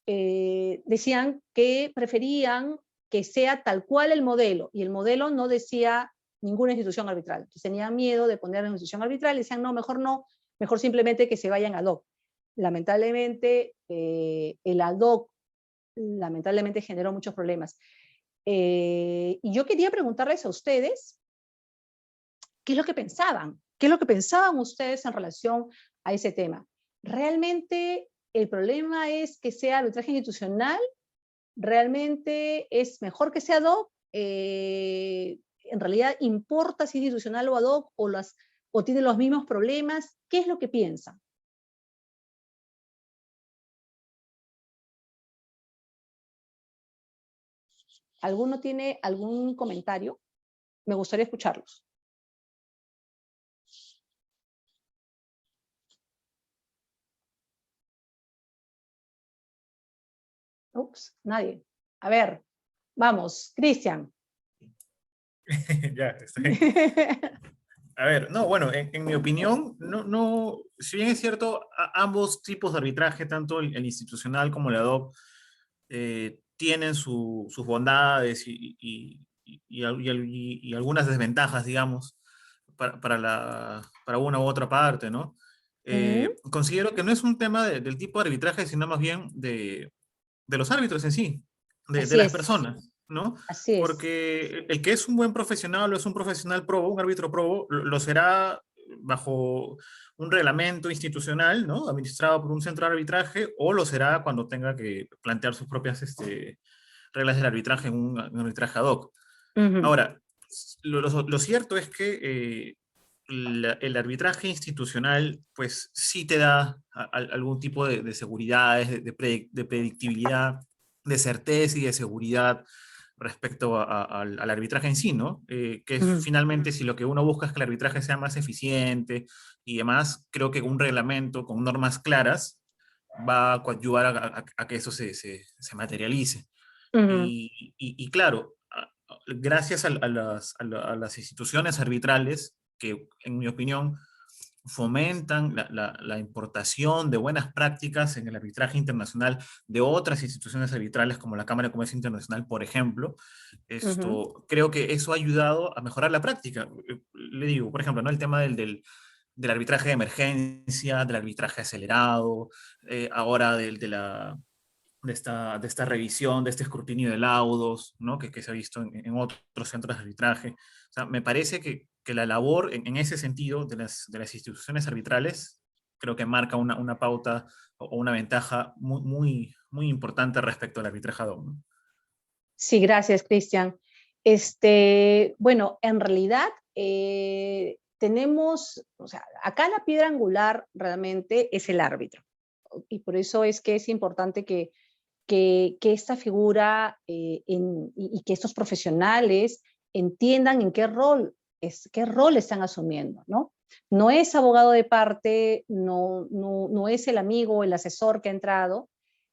decían que preferían que sea tal cual el modelo, y el modelo no decía ninguna institución arbitral. Entonces tenían miedo de poner una institución arbitral y decían, no, mejor simplemente que se vayan ad hoc. Lamentablemente, el ad hoc lamentablemente generó muchos problemas. Y yo quería preguntarles a ustedes, ¿qué es lo que pensaban? ¿Qué es lo que pensaban ustedes en relación a ese tema? ¿Realmente el problema es que sea arbitraje institucional, realmente es mejor que sea ad hoc, en realidad importa si es institucional o ad hoc, o tiene los mismos problemas. ¿Qué es lo que piensan? ¿Alguno tiene algún comentario? Me gustaría escucharlos. Ups, nadie. A ver, vamos, Cristian. Ya, está bien. A ver, no, bueno, en mi opinión, si bien es cierto, ambos tipos de arbitraje, tanto el institucional como el ad hoc, tienen sus bondades y algunas desventajas, digamos, para una u otra parte, ¿no? Considero que no es un tema del tipo de arbitraje, sino más bien de los árbitros en sí, de las personas, ¿no? Así es. Porque el que es un buen profesional o es un profesional probo, un árbitro probo, lo será bajo un reglamento institucional, ¿no? Administrado por un centro de arbitraje, o lo será cuando tenga que plantear sus propias reglas del arbitraje en un arbitraje ad hoc. Ahora, lo cierto es que el arbitraje institucional, pues sí te da algún tipo de seguridad, de predictibilidad, de certeza y de seguridad respecto al arbitraje en sí, ¿no? Que finalmente, si lo que uno busca es que el arbitraje sea más eficiente y demás, creo que un reglamento con normas claras va a coadyuvar a que eso se materialice. Y claro, gracias a las instituciones arbitrales, que en mi opinión fomentan la importación de buenas prácticas en el arbitraje internacional de otras instituciones arbitrales como la Cámara de Comercio Internacional, por ejemplo, creo que eso ha ayudado a mejorar la práctica. Le digo, por ejemplo, ¿no? El tema del arbitraje de emergencia, del arbitraje acelerado, ahora de esta revisión, de este escrutinio de laudos, ¿no? que se ha visto en otros centros de arbitraje. O sea, me parece que la labor en ese sentido de las instituciones arbitrales creo que marca una pauta o una ventaja muy, muy, muy importante respecto al arbitraje ad hoc, ¿no? Sí, gracias, Cristian. Bueno, en realidad tenemos, o sea, acá la piedra angular realmente es el árbitro. Y por eso es que es importante que esta figura y que estos profesionales entiendan en qué rol están asumiendo, ¿no? No es abogado de parte, no es el amigo o el asesor que ha entrado,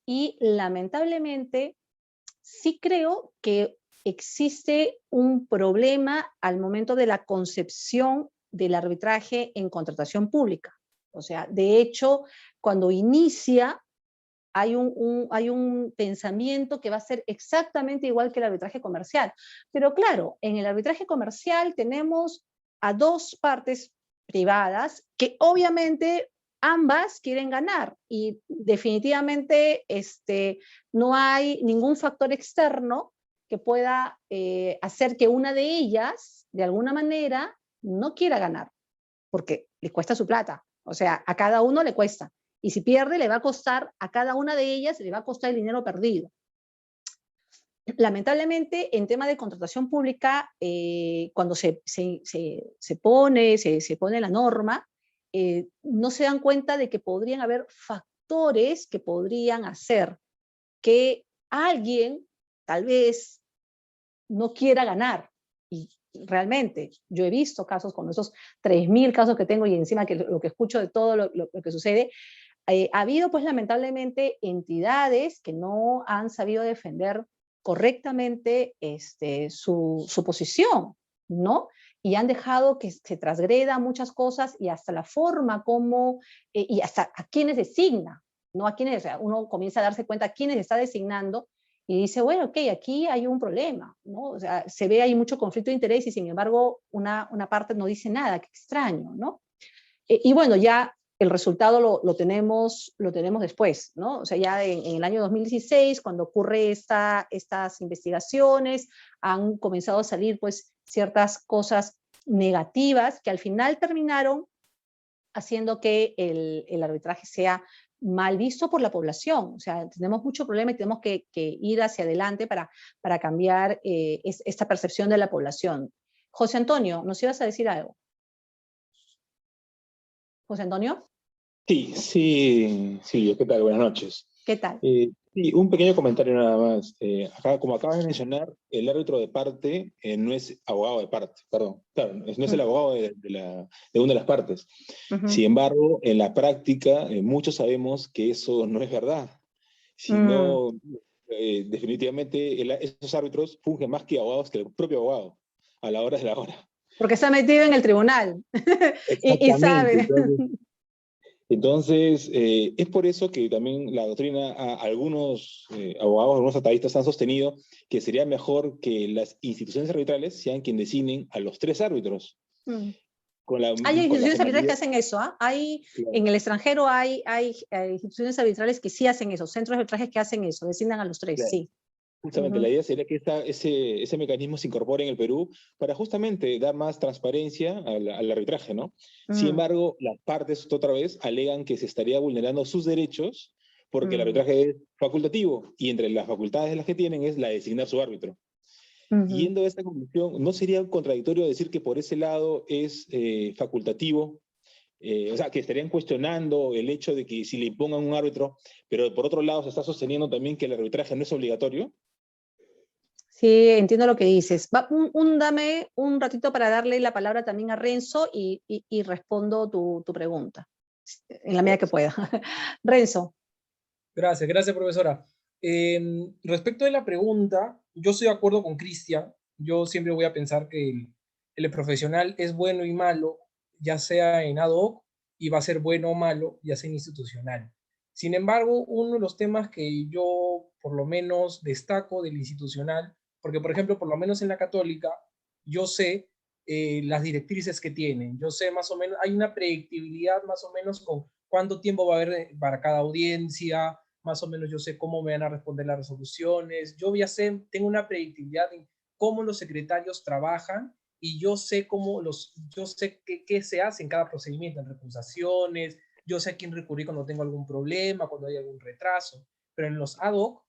y lamentablemente sí creo que existe un problema al momento de la concepción del arbitraje en contratación pública. O sea, de hecho, cuando inicia hay un pensamiento que va a ser exactamente igual que el arbitraje comercial. Pero claro, en el arbitraje comercial tenemos a dos partes privadas que obviamente ambas quieren ganar y definitivamente no hay ningún factor externo que pueda hacer que una de ellas, de alguna manera, no quiera ganar, porque le cuesta su plata. O sea, a cada uno le cuesta. Y si pierde, le va a costar, a cada una de ellas le va a costar el dinero perdido. Lamentablemente, en tema de contratación pública, cuando se pone la norma, no se dan cuenta de que podrían haber factores que podrían hacer que alguien, tal vez, no quiera ganar. Y realmente, yo he visto casos con esos 3.000 casos que tengo y encima que lo que escucho de todo lo que sucede, ha habido pues lamentablemente entidades que no han sabido defender correctamente su posición, ¿no? Y han dejado que se transgreda muchas cosas y hasta la forma como, y hasta a quienes designa, ¿no? A quienes, o sea, uno comienza a darse cuenta a quienes está designando y dice, bueno, ok, aquí hay un problema, ¿no? O sea, se ve ahí mucho conflicto de interés y sin embargo una parte no dice nada, qué extraño, ¿no? Y bueno, ya el resultado lo tenemos después, ¿no? O sea, ya en el año 2016, cuando ocurre estas investigaciones, han comenzado a salir pues ciertas cosas negativas que al final terminaron haciendo que el arbitraje sea mal visto por la población. O sea, tenemos mucho problema y tenemos que ir hacia adelante para cambiar esta percepción de la población. José Antonio, ¿nos ibas a decir algo? José Antonio. Sí, ¿qué tal? Buenas noches. ¿Qué tal? Sí, un pequeño comentario nada más. Acá, como acabas de mencionar, el árbitro de parte no es abogado de parte, perdón. Claro, no es el abogado de una de las partes. Sin embargo, en la práctica, muchos sabemos que eso no es verdad. Sino, definitivamente, esos árbitros fungen más que abogados que el propio abogado, a la hora de la hora. Porque está metido en el tribunal y sabe. Entonces, es por eso que también la doctrina, algunos abogados, algunos atadistas han sostenido que sería mejor que las instituciones arbitrales sean quienes designen a los 3 árbitros. Hay instituciones arbitrales que hacen eso, ¿ah? Claro. En el extranjero hay instituciones arbitrales que sí hacen eso, centros de arbitraje que hacen eso, designan a los 3, claro. sí. Justamente la idea sería que ese mecanismo se incorpore en el Perú para justamente dar más transparencia al arbitraje, ¿no? Sin embargo, las partes otra vez alegan que se estaría vulnerando sus derechos porque el arbitraje es facultativo y entre las facultades de las que tienen es la de designar su árbitro. Yendo a esta conclusión, ¿no sería contradictorio decir que por ese lado es facultativo? O sea, que estarían cuestionando el hecho de que si le impongan un árbitro, pero por otro lado se está sosteniendo también que el arbitraje no es obligatorio. Sí, entiendo lo que dices. Dame un ratito para darle la palabra también a Renzo y respondo tu pregunta, en la medida que pueda. Renzo. Gracias, profesora. Respecto de la pregunta, yo estoy de acuerdo con Cristian. Yo siempre voy a pensar que el profesional es bueno y malo, ya sea en ad hoc, y va a ser bueno o malo, ya sea en institucional. Sin embargo, uno de los temas que yo por lo menos destaco del institucional, porque por ejemplo, por lo menos en la católica, yo sé las directrices que tienen, yo sé más o menos, hay una predictibilidad más o menos con cuánto tiempo va a haber para cada audiencia, más o menos yo sé cómo me van a responder las resoluciones, yo ya sé, tengo una predictibilidad en cómo los secretarios trabajan y yo sé qué se hace en cada procedimiento, en recusaciones, yo sé a quién recurrir cuando tengo algún problema, cuando hay algún retraso, pero en los ad hoc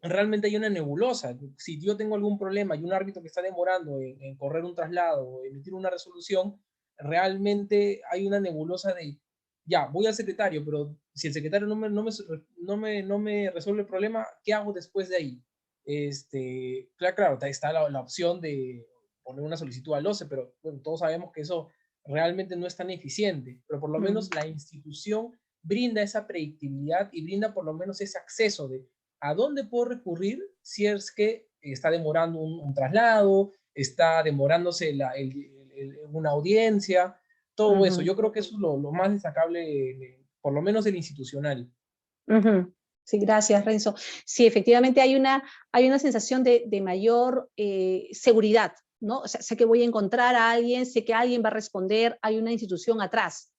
realmente hay una nebulosa. Si yo tengo algún problema y un árbitro que está demorando en correr un traslado o emitir una resolución, realmente hay una nebulosa de, ya, voy al secretario, pero si el secretario no me resuelve el problema, ¿qué hago después de ahí? Claro, está la opción de poner una solicitud al OCE, pero bueno, todos sabemos que eso realmente no es tan eficiente, pero por lo menos la institución brinda esa predictibilidad y brinda por lo menos ese acceso de ¿a dónde puedo recurrir si es que está demorando un traslado, está demorándose una audiencia? Todo eso. Yo creo que eso es lo más destacable, por lo menos el institucional. Sí, gracias, Renzo. Sí, efectivamente hay una sensación de mayor seguridad, ¿no? O sea, sé que voy a encontrar a alguien, sé que alguien va a responder, hay una institución atrás.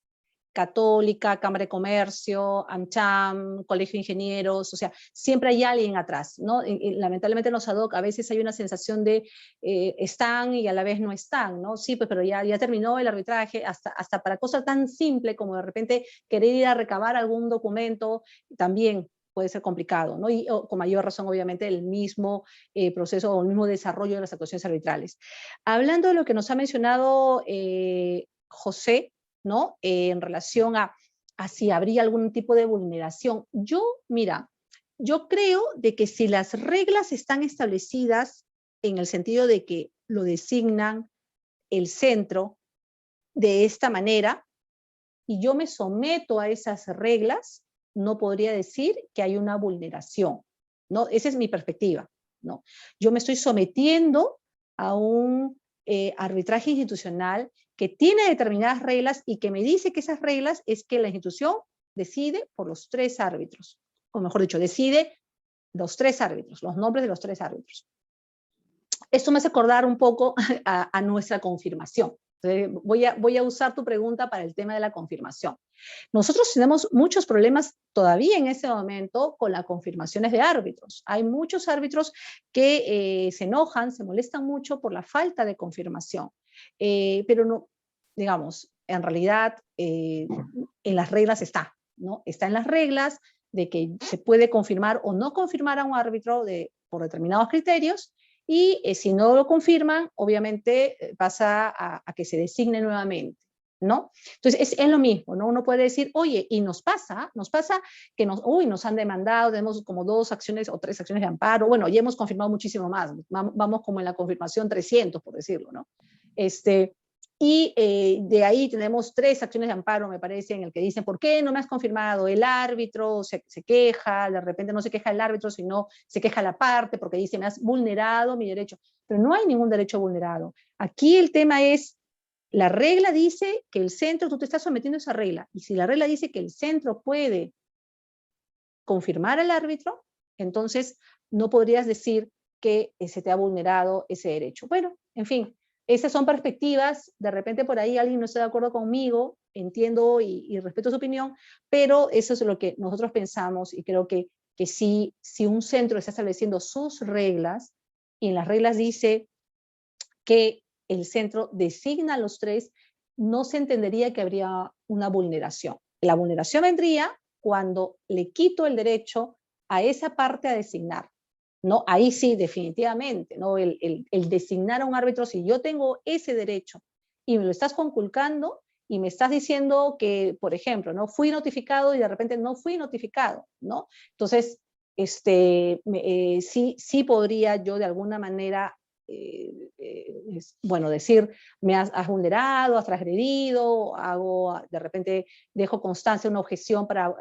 Católica, Cámara de Comercio, AmCham, Colegio de Ingenieros, o sea, siempre hay alguien atrás, ¿no? Lamentablemente en los ad hoc a veces hay una sensación de están y a la vez no están, ¿no? Sí, pues pero ya terminó el arbitraje, hasta para cosas tan simples como de repente querer ir a recabar algún documento, también puede ser complicado, ¿no? Y con mayor razón, obviamente, el mismo proceso o el mismo desarrollo de las actuaciones arbitrales. Hablando de lo que nos ha mencionado José, ¿no? En relación a si habría algún tipo de vulneración. Mira, yo creo de que si las reglas están establecidas en el sentido de que lo designan el centro de esta manera y yo me someto a esas reglas, no podría decir que hay una vulneración, ¿no? Esa es mi perspectiva, ¿no? Yo me estoy sometiendo a un arbitraje institucional que tiene determinadas reglas y que me dice que esas reglas es que la institución decide por los 3 árbitros, o mejor dicho, decide los 3 árbitros, los nombres de los 3 árbitros. Esto me hace acordar un poco a nuestra confirmación. Voy a usar tu pregunta para el tema de la confirmación. Nosotros tenemos muchos problemas todavía en este momento con las confirmaciones de árbitros. Hay muchos árbitros que se enojan, se molestan mucho por la falta de confirmación. Pero no, digamos, en realidad en las reglas está, ¿no? Está en las reglas de que se puede confirmar o no confirmar a un árbitro por determinados criterios, y si no lo confirman, obviamente pasa a que se designe nuevamente, ¿no? Entonces es lo mismo, ¿no? Uno puede decir, oye, y nos pasa que nos han demandado, tenemos como 2 acciones o 3 acciones de amparo, bueno, ya hemos confirmado muchísimo más, vamos como en la confirmación 300, por decirlo, ¿no? Y de ahí tenemos 3 acciones de amparo, me parece, en el que dicen, ¿por qué no me has confirmado? El árbitro se queja, de repente no se queja el árbitro, sino se queja la parte, porque dice, me has vulnerado mi derecho. Pero no hay ningún derecho vulnerado. Aquí el tema es, la regla dice que el centro, tú te estás sometiendo a esa regla, y si la regla dice que el centro puede confirmar al árbitro, entonces no podrías decir que se te ha vulnerado ese derecho. Bueno, en fin, esas son perspectivas, de repente por ahí alguien no está de acuerdo conmigo, entiendo y respeto su opinión, pero eso es lo que nosotros pensamos, y creo que si un centro está estableciendo sus reglas, y en las reglas dice que el centro designa a los 3, no se entendería que habría una vulneración. La vulneración vendría cuando le quito el derecho a esa parte a designar, ¿no? Ahí sí, definitivamente, ¿no? El designar a un árbitro, si yo tengo ese derecho y me lo estás conculcando y me estás diciendo que, por ejemplo, no fui notificado y de repente no fui notificado, ¿no? Entonces, sí podría yo de alguna manera, bueno, decir, me has vulnerado, has transgredido, de repente dejo constancia una objeción para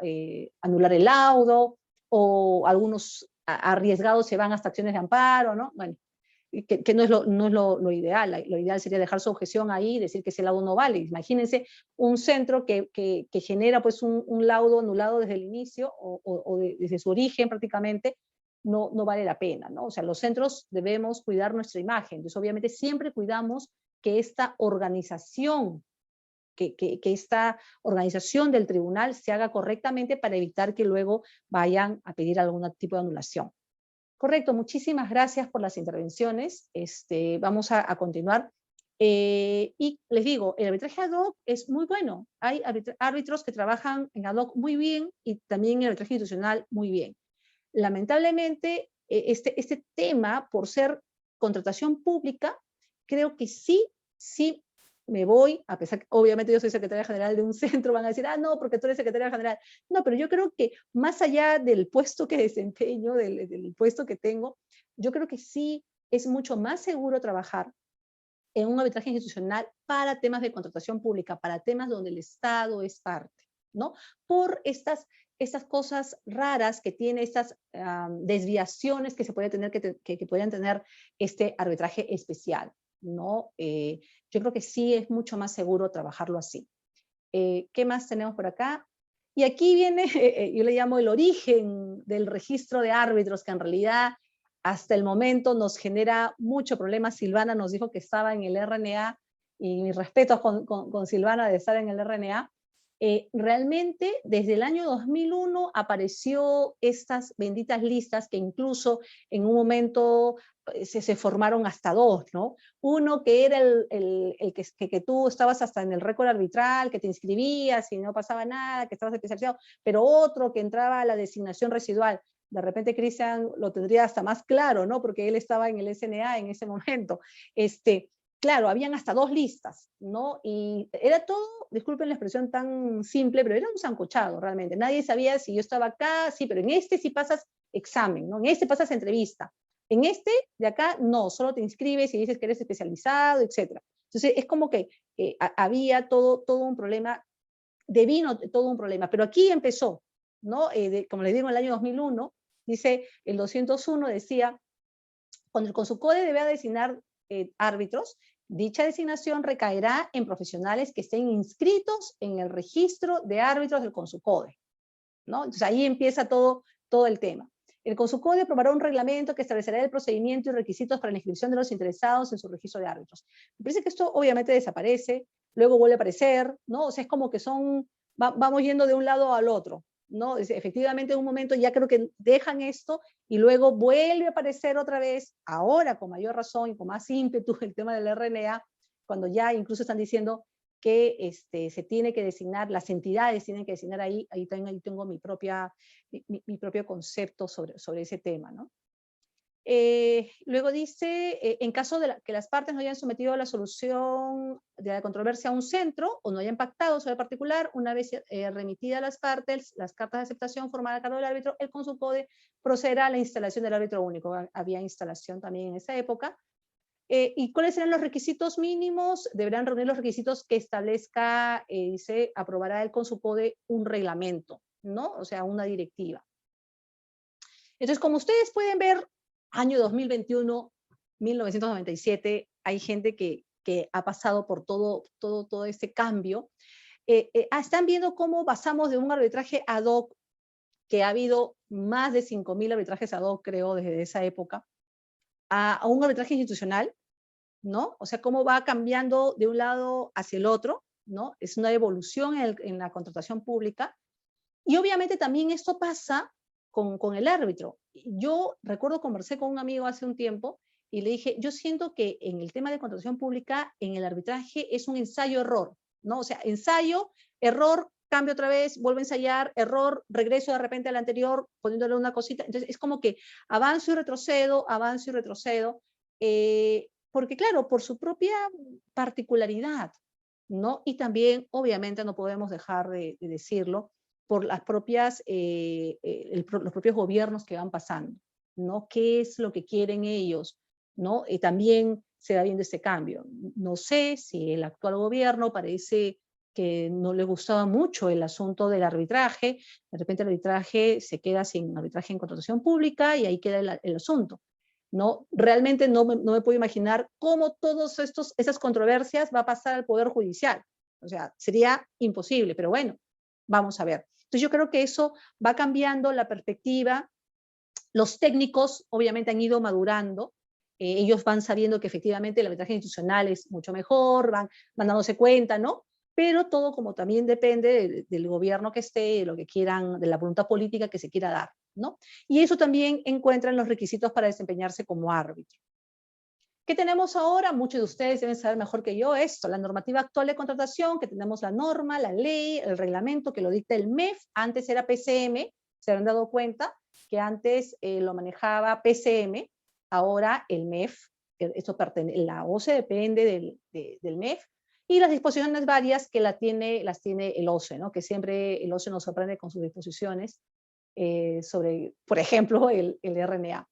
anular el laudo, o algunos arriesgados se van hasta acciones de amparo, ¿no? Bueno, que no es lo ideal. Lo ideal sería dejar su objeción ahí y decir que ese laudo no vale. Imagínense un centro que genera pues un laudo anulado desde el inicio desde su origen prácticamente, no vale la pena, ¿no? O sea, los centros debemos cuidar nuestra imagen. Entonces, obviamente, siempre cuidamos que esta organización del tribunal se haga correctamente para evitar que luego vayan a pedir algún tipo de anulación. Correcto, muchísimas gracias por las intervenciones. Vamos a continuar. Y les digo, el arbitraje ad hoc es muy bueno. Hay árbitros que trabajan en ad hoc muy bien, y también el arbitraje institucional muy bien. Lamentablemente, este tema, por ser contratación pública, creo que sí me voy, a pesar que obviamente yo soy secretaria general de un centro, van a decir, no, porque tú eres secretaria general. No, pero yo creo que más allá del puesto que desempeño, del puesto que tengo, yo creo que sí es mucho más seguro trabajar en un arbitraje institucional para temas de contratación pública, para temas donde el Estado es parte, ¿no? Por estas cosas raras que tiene, estas desviaciones que se puede tener, que pueden tener este arbitraje especial, ¿no? Yo creo que sí es mucho más seguro trabajarlo así. ¿Qué más tenemos por acá? Y aquí viene, yo le llamo el origen del registro de árbitros, que en realidad hasta el momento nos genera mucho problema. Silvana nos dijo que estaba en el RNA, y mis respetos con Silvana de estar en el RNA. Realmente desde el año 2001 apareció estas benditas listas, que incluso en un momento se formaron hasta 2, ¿no? Uno que era el que tú estabas hasta en el récord arbitral, que te inscribías y no pasaba nada, que estabas especializado, pero otro que entraba a la designación residual. De repente Cristian lo tendría hasta más claro, ¿no? Porque él estaba en el SNA en ese momento. Claro, habían hasta 2 listas, ¿no? Y era todo, disculpen la expresión tan simple, pero era un sancochado realmente. Nadie sabía si yo estaba acá, sí, pero en este sí pasas examen, ¿no? En este pasas entrevista. En este de acá, no, solo te inscribes y dices que eres especializado, etc. Entonces, es como que había todo un problema, devino todo un problema. Pero aquí empezó, ¿no? Como les digo, en el año 2001, dice, el 201 decía, cuando el CONSUCODE debe designar árbitros, dicha designación recaerá en profesionales que estén inscritos en el registro de árbitros del CONSUCODE, ¿no? Entonces ahí empieza todo el tema. El CONSUCODE aprobará un reglamento que establecerá el procedimiento y requisitos para la inscripción de los interesados en su registro de árbitros. Me parece que esto obviamente desaparece, luego vuelve a aparecer, ¿no? O sea, es como que vamos yendo de un lado al otro, ¿no? Efectivamente, en un momento ya creo que dejan esto y luego vuelve a aparecer otra vez, ahora con mayor razón y con más ímpetu, el tema del RNA, cuando ya incluso están diciendo que se tiene que designar, las entidades tienen que designar ahí tengo mi propio concepto sobre ese tema, ¿no? Luego dice, en caso de que las partes no hayan sometido la solución de la controversia a un centro o no hayan pactado sobre el particular, una vez remitida a las partes, las cartas de aceptación formadas a cargo del árbitro, el Consupode procederá a la instalación del árbitro único. Había instalación también en esa época. ¿Y cuáles serán los requisitos mínimos? Deberán reunir los requisitos que establezca, dice, aprobará el Consupode un reglamento, ¿no? O sea, una directiva. Entonces, como ustedes pueden ver, año 2021, 1997, hay gente que ha pasado por todo este cambio. Están viendo cómo pasamos de un arbitraje ad hoc, que ha habido más de 5.000 arbitrajes ad hoc, creo, desde esa época, a un arbitraje institucional, ¿no? O sea, cómo va cambiando de un lado hacia el otro, ¿no? Es una evolución en la contratación pública. Y obviamente también esto pasa con el árbitro. Yo recuerdo conversé con un amigo hace un tiempo y le dije, yo siento que en el tema de contratación pública, en el arbitraje es un ensayo-error, ¿no? O sea, ensayo, error, cambio otra vez, vuelvo a ensayar, error, regreso de repente al anterior, poniéndole una cosita. Entonces es como que avanzo y retrocedo, porque claro, por su propia particularidad, ¿no? Y también, obviamente, no podemos dejar de decirlo, por las propias, los propios gobiernos que van pasando, ¿no? ¿Qué es lo que quieren ellos? ¿No? También se va viendo este cambio. No sé si el actual gobierno parece que no le gustaba mucho el asunto del arbitraje, de repente el arbitraje se queda sin arbitraje en contratación pública y ahí queda el asunto. ¿No? Realmente no me puedo imaginar cómo todas esas controversias va a pasar al Poder Judicial. O sea, sería imposible, pero bueno, vamos a ver. Entonces yo creo que eso va cambiando la perspectiva. Los técnicos obviamente han ido madurando, ellos van sabiendo que efectivamente el arbitraje institucional es mucho mejor, van dándose cuenta, ¿no? Pero todo como también depende del gobierno que esté, de lo que quieran, de la voluntad política que se quiera dar, ¿no? Y eso también encuentran los requisitos para desempeñarse como árbitro. ¿Qué tenemos ahora? Muchos de ustedes deben saber mejor que yo esto, la normativa actual de contratación, que tenemos la norma, la ley, el reglamento que lo dicta el MEF, antes era PCM, se han dado cuenta que antes lo manejaba PCM, ahora el MEF, la OCE depende del MEF, y las disposiciones varias que las tiene el OCE, ¿no? Que siempre el OCE nos sorprende con sus disposiciones sobre, por ejemplo, el RNA.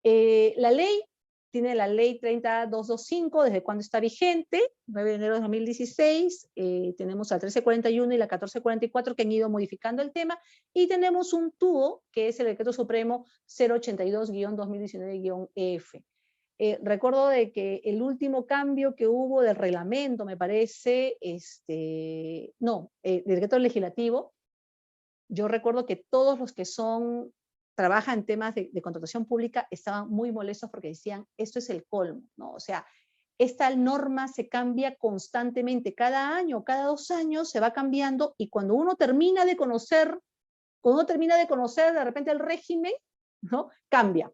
La ley tiene la ley 30225, desde cuando está vigente, 9 de enero de 2016, tenemos la 1341 y la 1444 que han ido modificando el tema, y tenemos un TUO, que es el Decreto Supremo 082-2019-EF. Recuerdo de que el último cambio que hubo del reglamento, me parece, del decreto legislativo, yo recuerdo que todos los que trabajan en temas de contratación pública estaban muy molestos porque decían, esto es el colmo, ¿no? O sea, esta norma se cambia constantemente, cada año, cada 2 años se va cambiando, y cuando uno termina de conocer de repente el régimen, ¿no? Cambia.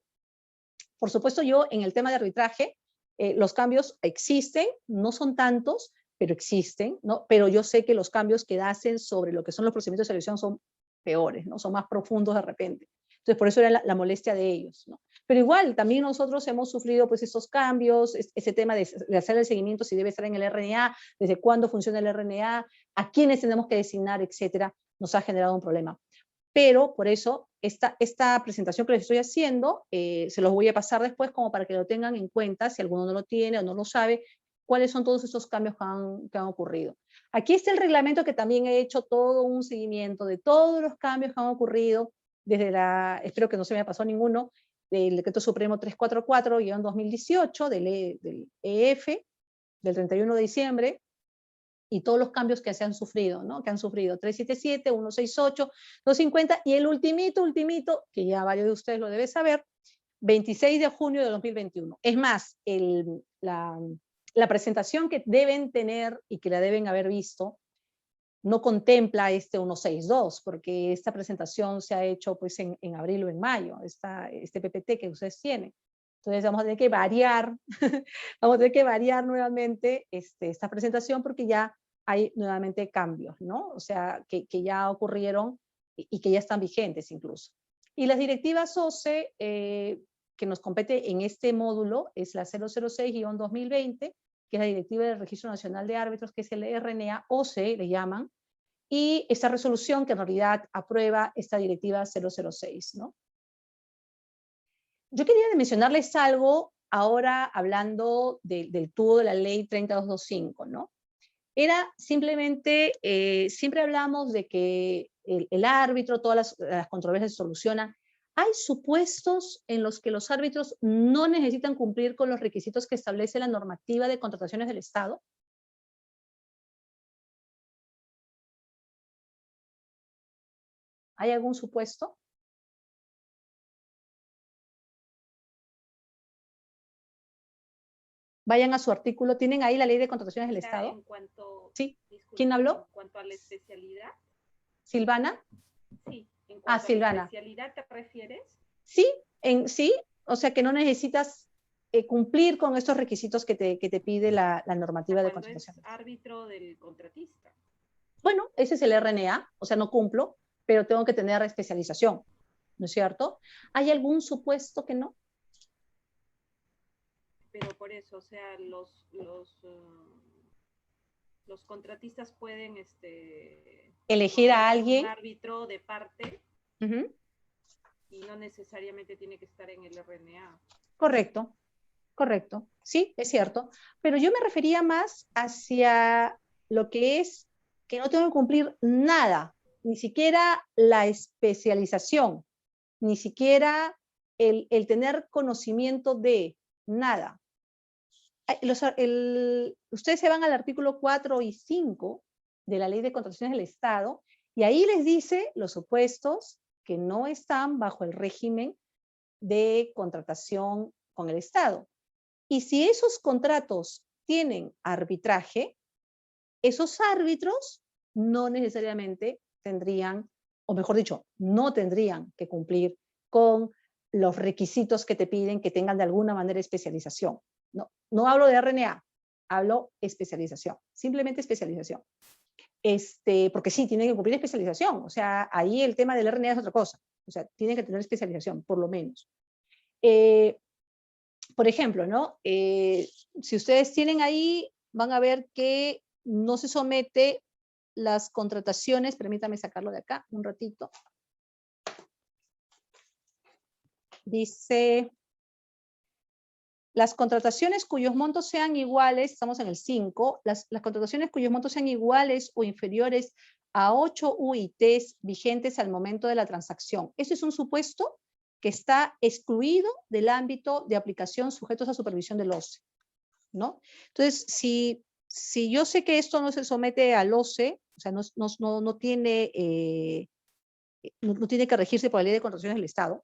Por supuesto, yo en el tema de arbitraje, los cambios existen, no son tantos, pero existen, ¿no? Pero yo sé que los cambios que hacen sobre lo que son los procedimientos de selección son peores, ¿no? Son más profundos de repente. Entonces, por eso era la molestia de ellos, ¿no? Pero igual, también nosotros hemos sufrido pues estos cambios, ese tema de hacer el seguimiento, si debe estar en el RNA, desde cuándo funciona el RNA, a quiénes tenemos que designar, etcétera, nos ha generado un problema. Pero por eso esta presentación que les estoy haciendo, se los voy a pasar después como para que lo tengan en cuenta, si alguno no lo tiene o no lo sabe, cuáles son todos estos cambios que han ocurrido. Aquí está el reglamento, que también he hecho todo un seguimiento de todos los cambios que han ocurrido, desde espero que no se me haya pasado ninguno, del Decreto Supremo 344-2018, del EF, del 31 de diciembre, y todos los cambios que se han sufrido, ¿no? Que han sufrido 377, 168, 250, y el ultimito, que ya varios de ustedes lo deben saber, 26 de junio de 2021. Es más, la presentación que deben tener y que la deben haber visto no contempla este 162, porque esta presentación se ha hecho pues en abril o en mayo, este PPT que ustedes tienen. Entonces vamos a tener que variar, vamos a tener que variar nuevamente esta presentación, porque ya hay nuevamente cambios, ¿no? O sea, que ya ocurrieron y que ya están vigentes incluso. Y las directivas OCE que nos compete en este módulo es la 006-2020, que es la Directiva del Registro Nacional de Árbitros, que es el RNA OCE, le llaman, y esta resolución que en realidad aprueba esta Directiva 006, ¿no? Yo quería mencionarles algo ahora hablando del tubo de la ley 3225, ¿no? Era simplemente, siempre hablamos de que el árbitro, todas las controversias se solucionan. Hay supuestos en los que los árbitros no necesitan cumplir con los requisitos que establece la normativa de contrataciones del Estado. ¿Hay algún supuesto? Vayan a su artículo. ¿Tienen ahí la ley de contrataciones del Estado? En cuanto, sí. Disculpe, ¿Quién habló? En cuanto a la especialidad. ¿Silvana? Sí. En cuanto Silvana. ¿A la especialidad te refieres? Sí, sí. O sea que no necesitas cumplir con estos requisitos que te pide la normativa de contratación. Es árbitro del contratista. Bueno, ese es el RNA, o sea, no cumplo, pero tengo que tener especialización, ¿no es cierto? ¿Hay algún supuesto que no? Pero por eso, o sea, los contratistas pueden elegir a alguien. Un árbitro de parte y no necesariamente tiene que estar en el RNA. Correcto, correcto. Sí, es cierto. Pero yo me refería más hacia lo que es que no tengo que cumplir nada, ni siquiera la especialización, ni siquiera el tener conocimiento de nada. Ustedes se van al artículo 4 y 5 de la Ley de Contrataciones del Estado y ahí les dice los supuestos que no están bajo el régimen de contratación con el Estado. Y si esos contratos tienen arbitraje, esos árbitros no necesariamente tendrían, o mejor dicho, no tendrían que cumplir con los requisitos que te piden que tengan de alguna manera especialización. No hablo de RNA, hablo especialización, simplemente especialización. Porque sí, tienen que cumplir especialización, o sea, ahí el tema del RNA es otra cosa, o sea, tienen que tener especialización, por lo menos. Por ejemplo, ¿no? Si ustedes tienen ahí, van a ver que no se somete las contrataciones, permítame sacarlo de acá un ratito. Dice, las contrataciones cuyos montos sean iguales, estamos en el 5, las contrataciones cuyos montos sean iguales o inferiores a 8 UITs vigentes al momento de la transacción. Ese es un supuesto que está excluido del ámbito de aplicación sujetos a supervisión del OCE, ¿no? Entonces, si yo sé que esto no se somete al OCE, o sea, no tiene que regirse por la Ley de Contrataciones del Estado,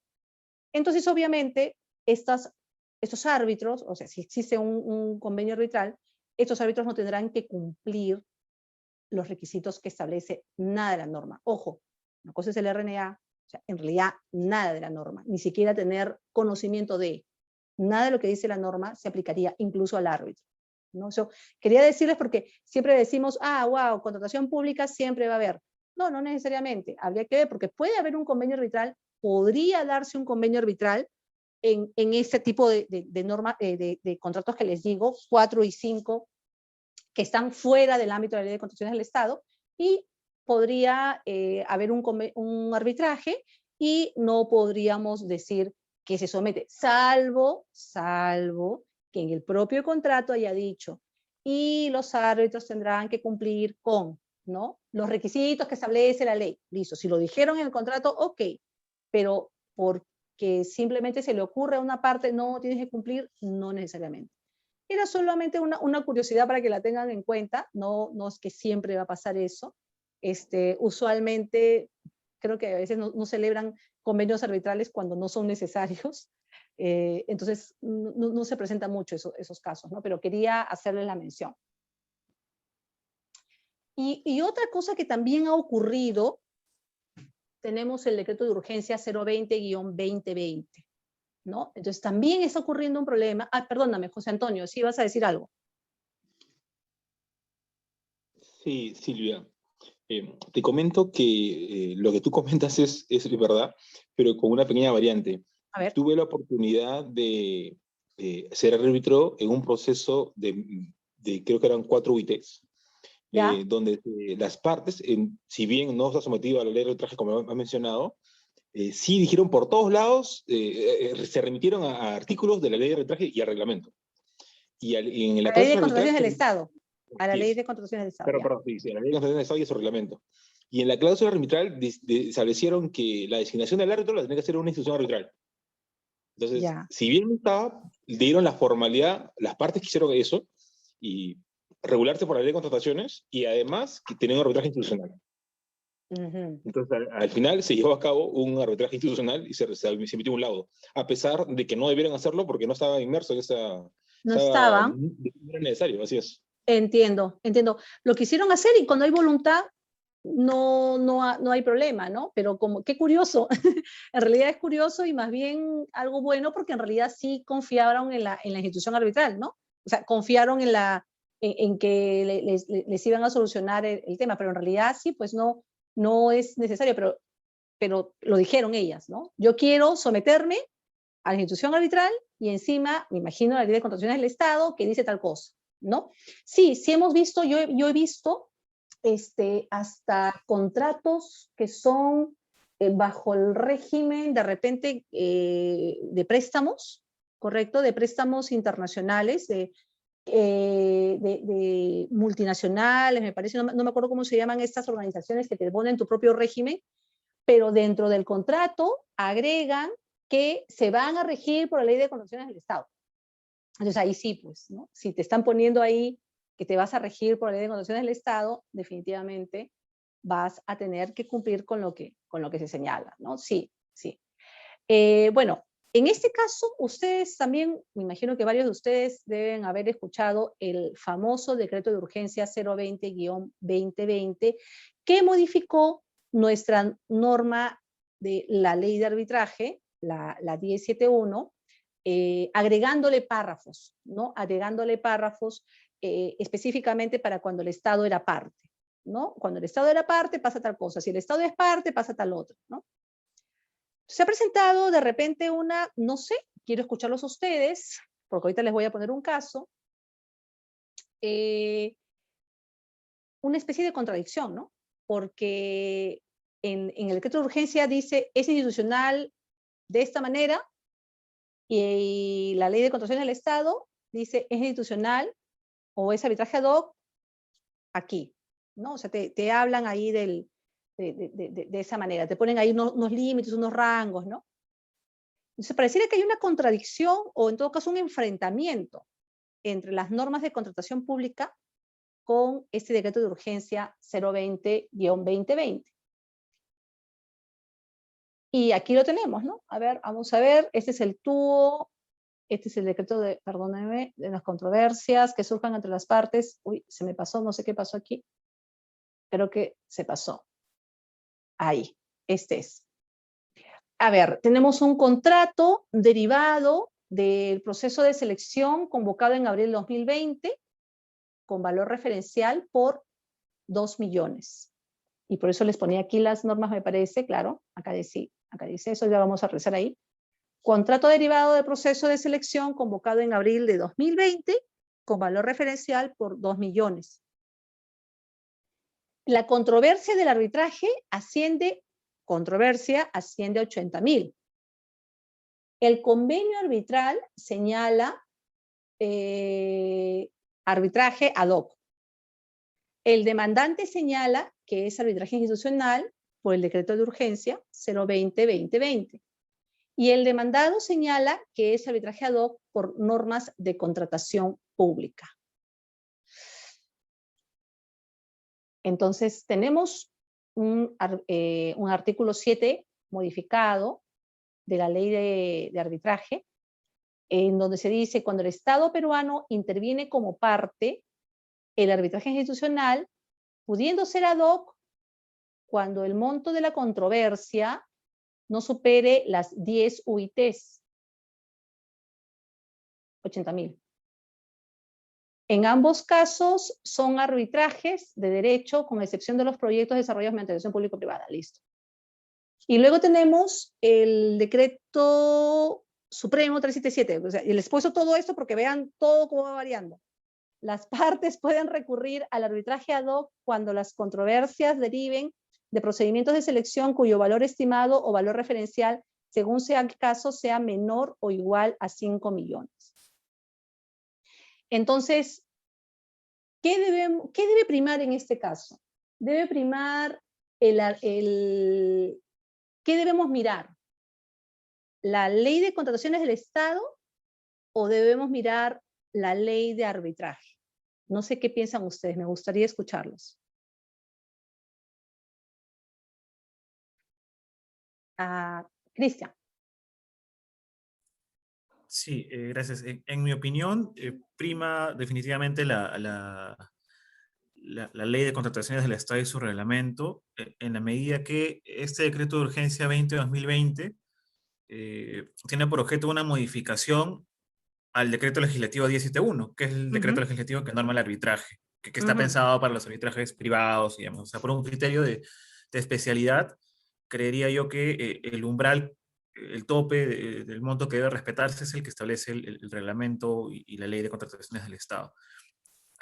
entonces obviamente estos árbitros, o sea, si existe un convenio arbitral, estos árbitros no tendrán que cumplir los requisitos que establece nada de la norma. Ojo, una cosa es el RNA, o sea, en realidad nada de la norma, ni siquiera tener conocimiento de nada de lo que dice la norma se aplicaría incluso al árbitro, ¿no? Yo quería decirles porque siempre decimos, wow, contratación pública siempre va a haber. No, no necesariamente, habría que ver porque puede haber un convenio arbitral, podría darse un convenio arbitral en este tipo de normas, de contratos que les digo, 4 y 5, que están fuera del ámbito de la Ley de Contrataciones del Estado, y podría haber un arbitraje y no podríamos decir que se somete, salvo que en el propio contrato haya dicho, y los árbitros tendrán que cumplir con, ¿no?, los requisitos que establece la ley. Listo, si lo dijeron en el contrato, ok, pero porque simplemente se le ocurre a una parte, no tienes que cumplir, no necesariamente. Era solamente una curiosidad para que la tengan en cuenta, no es que siempre va a pasar eso. Usualmente, creo que a veces no celebran convenios arbitrales cuando no son necesarios, entonces no se presentan mucho esos casos, ¿no? Pero quería hacerles la mención. Y otra cosa que también ha ocurrido, tenemos el decreto de urgencia 020-2020. ¿No? Entonces también está ocurriendo un problema. Perdóname, José Antonio, ¿sí vas a decir algo? Sí, Silvia. Te comento que lo que tú comentas es verdad, pero con una pequeña variante. A ver. Tuve la oportunidad de ser árbitro en un proceso creo que eran 4 UITs, donde las partes, si bien no está sometido a la ley de arbitraje como has mencionado, sí dijeron por todos lados, se remitieron a artículos de la ley de arbitraje y al reglamento. Y en la La ley de cláusula contrataciones arbitral, del Estado. A la sí, ley de contrataciones del Estado. perdón, sí, la ley de contrataciones del Estado y su reglamento. Y en la cláusula arbitral establecieron que la designación del árbitro la tenía que hacer una institución arbitral. Entonces, si bien no estaba, dieron la formalidad, las partes que hicieron eso, y regularse por la ley de contrataciones, y además que tenían un arbitraje institucional. Entonces, al final se llevó a cabo un arbitraje institucional y se emitió un laudo, a pesar de que no debieran hacerlo porque no estaba inmerso en esa... No estaban. No era necesario, así es. Entiendo. Lo quisieron hacer y cuando hay voluntad no hay problema, ¿no? Pero como, qué curioso, en realidad es curioso y más bien algo bueno porque en realidad sí confiaron en la institución arbitral, ¿no? O sea, confiaron en que les iban a solucionar el tema, pero en realidad sí, pues no es necesario, pero lo dijeron ellas, ¿no? Yo quiero someterme a la institución arbitral y encima, me imagino, la ley de contrataciones del Estado que dice tal cosa, ¿no? Sí hemos visto, yo he visto hasta contratos que son bajo el régimen de repente de préstamos, ¿correcto? De préstamos internacionales, de multinacionales, me parece, no me acuerdo cómo se llaman estas organizaciones que te ponen tu propio régimen, pero dentro del contrato agregan que se van a regir por la ley de contrataciones del Estado. Entonces ahí sí, pues, ¿no? Si te están poniendo ahí que te vas a regir por la ley de contrataciones del Estado, definitivamente vas a tener que cumplir con lo que se señala, ¿no? Sí. Bueno, en este caso, ustedes también, me imagino que varios de ustedes deben haber escuchado el famoso decreto de urgencia 020-2020 que modificó nuestra norma de la ley de arbitraje, la 1071, agregándole párrafos, ¿no? Agregándole párrafos específicamente para cuando el Estado era parte, ¿no? Cuando el Estado era parte pasa tal cosa, si el Estado es parte pasa tal otra, ¿no? Se ha presentado de repente no sé, quiero escucharlos a ustedes, porque ahorita les voy a poner un caso, una especie de contradicción, ¿no? Porque en el decreto de urgencia dice es institucional de esta manera y la ley de contrataciones del Estado dice es institucional o es arbitraje ad hoc aquí, ¿no? O sea, te hablan ahí de esa manera, te ponen ahí unos límites, unos rangos, ¿no? Entonces, pareciera que hay una contradicción o en todo caso un enfrentamiento entre las normas de contratación pública con este decreto de urgencia 020-2020. Y aquí lo tenemos, ¿no? A ver, vamos a ver, este es el TUO, este es el decreto de, perdónenme, de las controversias que surjan entre las partes. Uy, se me pasó, no sé qué pasó aquí. Creo que se pasó. Ahí, este es. A ver, tenemos un contrato derivado del proceso de selección convocado en abril de 2020 con valor referencial por 2 millones. Y por eso les ponía aquí las normas, me parece, claro, acá dice eso, ya vamos a revisar ahí. Contrato derivado del proceso de selección convocado en abril de 2020 con valor referencial por 2 millones. La controversia del arbitraje asciende a 80.000. El convenio arbitral señala arbitraje ad hoc. El demandante señala que es arbitraje institucional por el decreto de urgencia 020-2020. Y el demandado señala que es arbitraje ad hoc por normas de contratación pública. Entonces, tenemos un artículo 7 modificado de la ley de arbitraje, en donde se dice, cuando el Estado peruano interviene como parte, el arbitraje institucional, pudiendo ser ad hoc, cuando el monto de la controversia no supere las 10 UITs, 80.000. En ambos casos son arbitrajes de derecho, con excepción de los proyectos desarrollados mediante relación público-privada. Listo. Y luego tenemos el decreto supremo 377. O sea, y les puesto todo esto porque vean todo cómo va variando. Las partes pueden recurrir al arbitraje ad hoc cuando las controversias deriven de procedimientos de selección cuyo valor estimado o valor referencial, según sea el caso, sea menor o igual a 5 millones. Entonces, ¿qué debe primar en este caso? Debe primar ¿qué debemos mirar? ¿La ley de contrataciones del Estado o debemos mirar la ley de arbitraje? No sé qué piensan ustedes, me gustaría escucharlos. Cristian. Sí, gracias. En mi opinión, prima definitivamente la ley de contrataciones del Estado y su reglamento, en la medida que este decreto de urgencia 20-2020 tiene por objeto una modificación al decreto legislativo 1071, que es el decreto legislativo que norma el arbitraje, que está pensado para los arbitrajes privados, digamos. O sea, por un criterio de especialidad, creería yo que el umbral, el tope del monto que debe respetarse es el que establece el reglamento y la ley de contrataciones del Estado.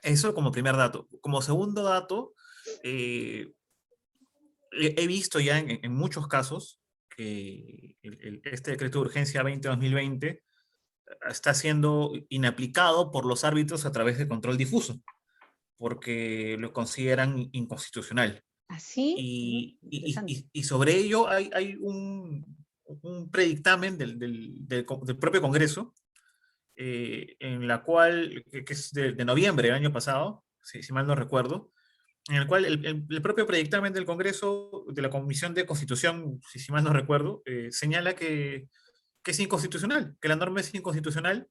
Eso como primer dato. Como segundo dato, he visto ya en muchos casos que este decreto de urgencia 20-2020 está siendo inaplicado por los árbitros a través de control difuso, porque lo consideran inconstitucional. ¿Así? Y sobre ello hay un predictamen del propio Congreso, en la cual, que es de noviembre del año pasado, si mal no recuerdo, en el cual el propio predictamen del Congreso, de la Comisión de Constitución, si mal no recuerdo, señala que es inconstitucional, que la norma es inconstitucional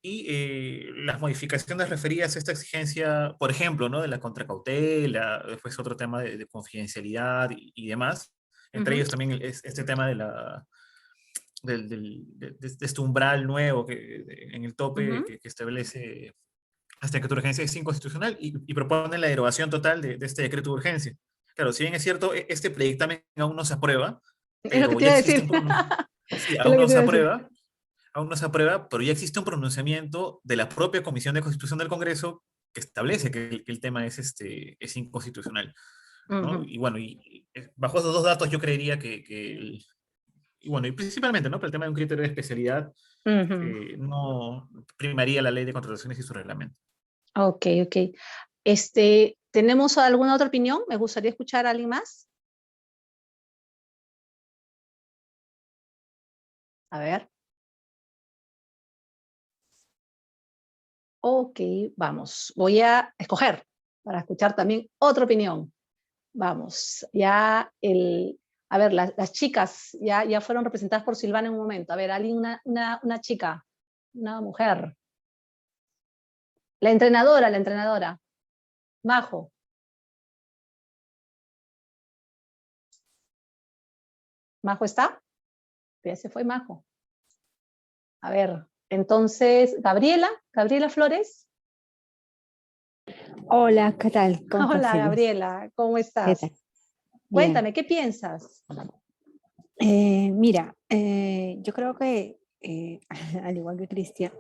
y las modificaciones referidas a esta exigencia, por ejemplo, ¿no? De la contracautela, después otro tema de confidencialidad y demás, entre ellos también es este tema de este umbral nuevo en el tope que establece este decreto de urgencia es inconstitucional y propone la derogación total de este decreto de urgencia. Claro, si bien es cierto, este predictamen aún no se aprueba, Es lo que pero te ya iba a existe decir. sí, Es lo que te iba a decir. aún no se aprueba, pero ya existe un pronunciamiento de la propia Comisión de Constitución del Congreso que establece que el tema es inconstitucional, ¿no? Y bueno, bajo esos dos datos yo creería y bueno, y principalmente, ¿no? Por el tema de un criterio de especialidad, no primaría la ley de contrataciones y su reglamento. Ok. ¿Tenemos alguna otra opinión? Me gustaría escuchar a alguien más. A ver. Ok, vamos. Voy a escoger para escuchar también otra opinión. Vamos, a ver, las chicas ya fueron representadas por Silvana en un momento. A ver, alguien, una chica, una mujer. La entrenadora. Majo. ¿Majo está? Ya se fue Majo. A ver, entonces, Gabriela Flores. Hola, ¿qué tal? ¿Cómo estás, Hola, Silvia? Gabriela, ¿cómo ¿Qué estás? tal? Cuéntame, ¿qué piensas? Mira, yo creo que, al igual que Cristian,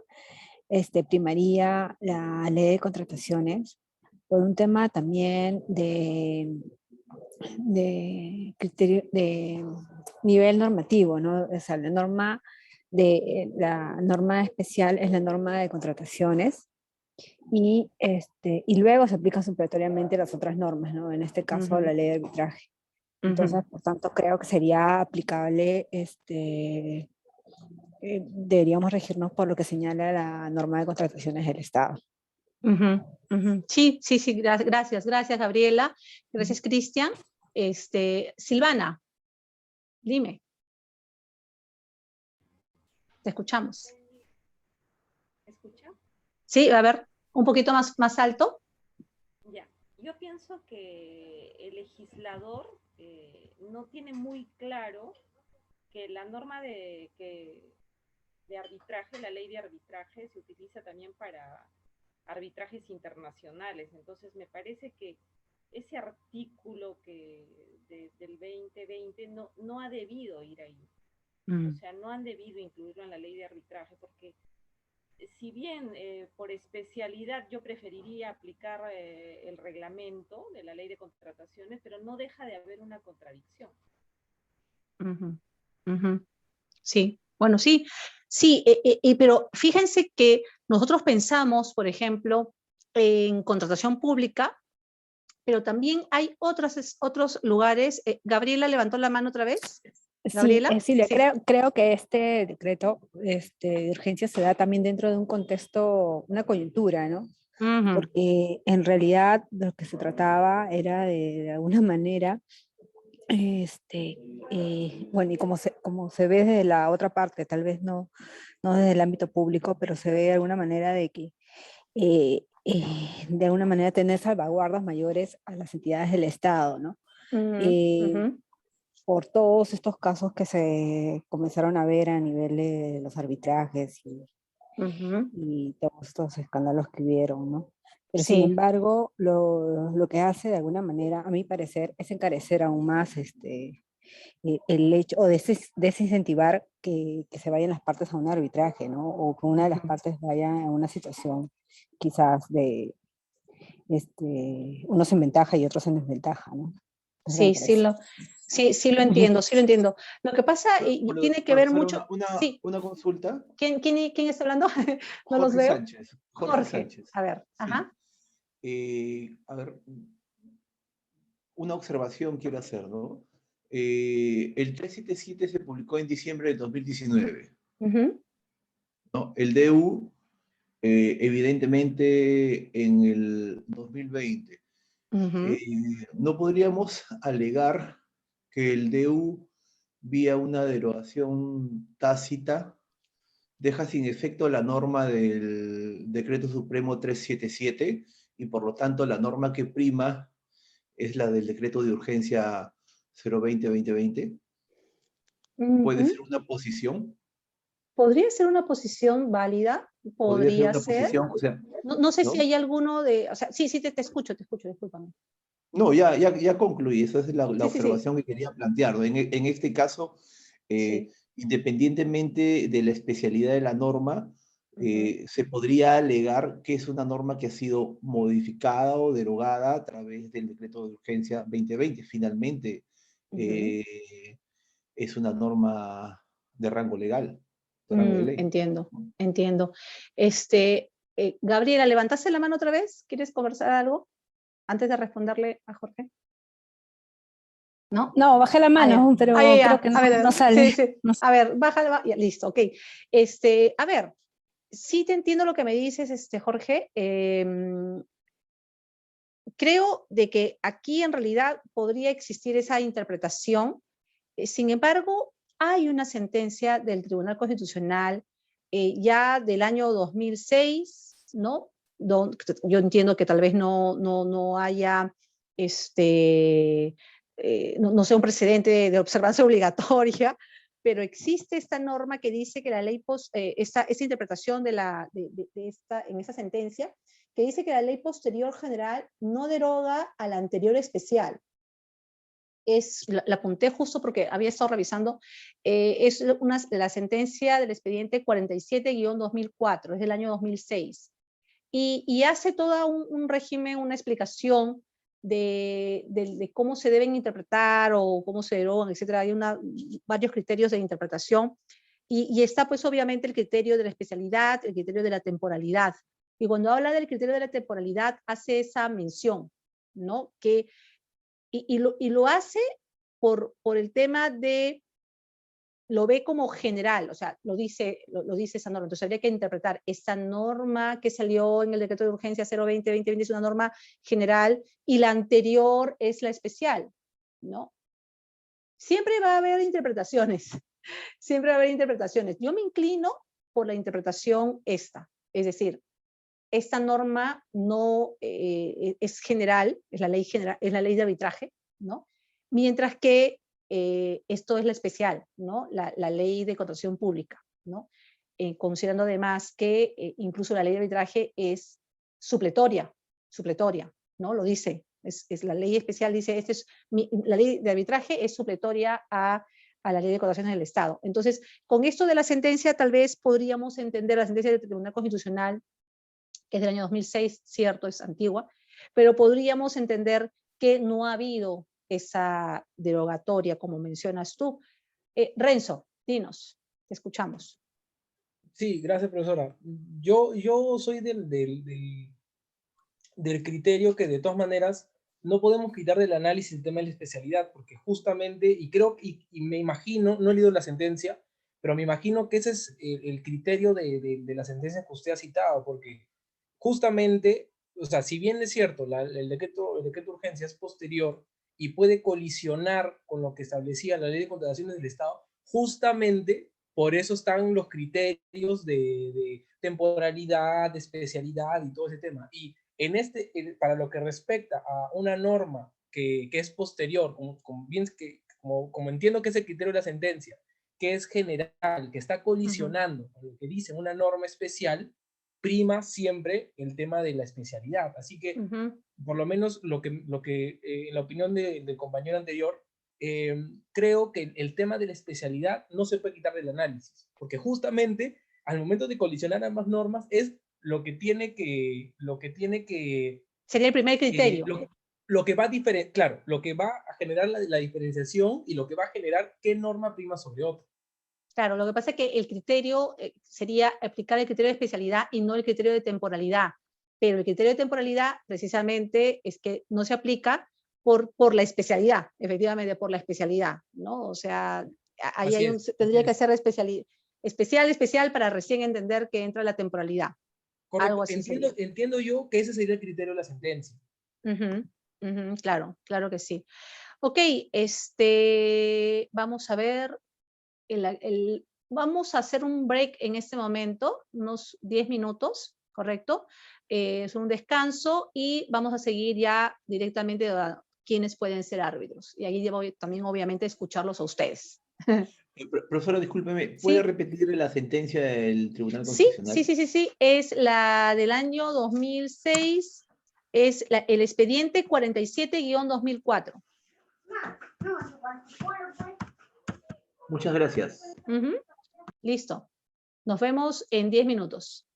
primaría la ley de contrataciones por un tema también de criterio, de nivel normativo, ¿no? O sea, la norma especial es la norma de contrataciones y luego se aplican supletoriamente las otras normas, ¿no? En este caso, la ley de arbitraje. Entonces, por tanto, creo que sería aplicable, deberíamos regirnos por lo que señala la norma de contrataciones del Estado. Sí, gracias, Gabriela. Gracias, Cristian. Silvana, dime. Te escuchamos. ¿Me escucha? Sí, a ver, un poquito más alto. Ya, yo pienso que el legislador no tiene muy claro que la norma de arbitraje, la ley de arbitraje, se utiliza también para arbitrajes internacionales. Entonces me parece que ese artículo del 2020 no ha debido ir ahí. O sea, no han debido incluirlo en la ley de arbitraje, porque si bien por especialidad yo preferiría aplicar el reglamento de la ley de contrataciones, pero no deja de haber una contradicción. Sí, bueno, sí, pero fíjense que nosotros pensamos, por ejemplo, en contratación pública, pero también hay otros lugares. Gabriela levantó la mano otra vez. Sí, Silvia, sí. Creo que este decreto de urgencia se da también dentro de un contexto, una coyuntura, ¿no? Porque en realidad lo que se trataba era de alguna manera, bueno, y como se ve desde la otra parte, tal vez no desde el ámbito público, pero se ve de alguna manera de que de alguna manera tener salvaguardas mayores a las entidades del Estado, ¿no? Por todos estos casos que se comenzaron a ver a nivel de los arbitrajes y todos estos escándalos que hubieron, ¿no? Pero sin embargo, lo que hace de alguna manera, a mi parecer, es encarecer aún más el hecho, o desincentivar que se vayan las partes a un arbitraje, ¿no? O que una de las partes vaya a una situación quizás de unos en ventaja y otros en desventaja, ¿no? Sí, sí lo entiendo. Lo que pasa tiene que ver mucho... Una consulta. ¿Quién está hablando? No Jorge los veo. Sánchez. Jorge Sánchez. A ver, sí. ajá. A ver, una observación quiero hacer, ¿no? El 377 se publicó en diciembre de 2019. ¿No? El DU, evidentemente, en el 2020. No podríamos alegar que el DU, vía una derogación tácita, deja sin efecto la norma del Decreto Supremo 377 y por lo tanto la norma que prima es la del Decreto de Urgencia 020-2020. ¿Puede ser una posición? Podría ser una posición válida, podría ser. Posición, o sea, no sé si hay alguno de, o sea, sí, te escucho, discúlpame. No, ya concluí, esa es la observación que quería plantear, ¿no? En este caso, independientemente de la especialidad de la norma, se podría alegar que es una norma que ha sido modificada o derogada a través del Decreto de Urgencia 2020. Finalmente, es una norma de rango legal, de rango de ley. Entiendo. Gabriela, ¿levantaste la mano otra vez? ¿Quieres conversar algo antes de responderle a Jorge? ¿No? No, bajé la mano, pero creo que no sale. Sí. A ver, bájala, listo, ok. A ver, sí te entiendo lo que me dices, Jorge. Creo de que aquí en realidad podría existir esa interpretación. Sin embargo, hay una sentencia del Tribunal Constitucional ya del año 2006, ¿no? Yo entiendo que tal vez no haya no sea un precedente de observancia obligatoria, pero existe esta norma que dice que la ley, esta interpretación en esa sentencia, que dice que la ley posterior general no deroga a la anterior especial. La apunté justo porque había estado revisando, es la sentencia del expediente 47-2004, es del año 2006, y hace todo un régimen, una explicación de cómo se deben interpretar o cómo se derogan, etcétera. Hay varios criterios de interpretación, y está pues obviamente el criterio de la especialidad, el criterio de la temporalidad, y cuando habla del criterio de la temporalidad hace esa mención, ¿no? Y lo hace por el tema de, lo ve como general, o sea, lo dice esa norma. Entonces habría que interpretar esta norma que salió en el decreto de urgencia 020-2020 es una norma general y la anterior es la especial, ¿no? Siempre va a haber interpretaciones, Yo me inclino por la interpretación esta, es decir, esta norma no es general, es la ley de arbitraje, ¿no? Mientras que esto es la especial, ¿no? La ley de contratación pública, ¿no? Considerando además que incluso la ley de arbitraje es supletoria, ¿no? Lo dice, es la ley especial dice, la ley de arbitraje es supletoria a la ley de contrataciones del Estado. Entonces, con esto de la sentencia, tal vez podríamos entender la sentencia del Tribunal Constitucional, que es del año 2006, cierto, es antigua, pero podríamos entender que no ha habido esa derogatoria, como mencionas tú. Renzo, dinos, te escuchamos. Sí, gracias, profesora. Yo soy del criterio que de todas maneras no podemos quitar del análisis el tema de la especialidad, porque justamente, y creo, y me imagino, no he leído la sentencia, pero me imagino que ese es el criterio de la sentencia que usted ha citado, porque justamente, o sea, si bien es cierto, el decreto de urgencia es posterior y puede colisionar con lo que establecía la ley de contrataciones del Estado, justamente por eso están los criterios de temporalidad, de especialidad y todo ese tema. Y para lo que respecta a una norma que es posterior, como entiendo que es el criterio de la sentencia, que es general, que está colisionando con lo que dice una norma especial, prima siempre el tema de la especialidad. Así que, por lo menos lo que en la opinión del compañero anterior, creo que el tema de la especialidad no se puede quitar del análisis, porque justamente al momento de colisionar ambas normas es lo que tiene que sería el primer criterio. Lo que va a claro, lo que va a generar la diferenciación y lo que va a generar qué norma prima sobre otra. Claro, lo que pasa es que el criterio sería aplicar el criterio de especialidad y no el criterio de temporalidad. Pero el criterio de temporalidad precisamente es que no se aplica por la especialidad, efectivamente, por la especialidad, ¿no? O sea, ahí tendría que ser especial para recién entender que entra la temporalidad. Correcto. Algo así entiendo yo que ese sería el criterio de la sentencia. Claro, claro que sí. Ok, vamos a ver, vamos a hacer un break en este momento, unos 10 minutos, ¿correcto? Es un descanso y vamos a seguir ya directamente a quiénes pueden ser árbitros. Y ahí voy también, obviamente, a escucharlos a ustedes. Profesora, discúlpeme, ¿puede repetir la sentencia del Tribunal Constitucional? Sí, es la del año 2006, es el expediente 47-2004. Muchas gracias. Listo. Nos vemos en 10 minutos.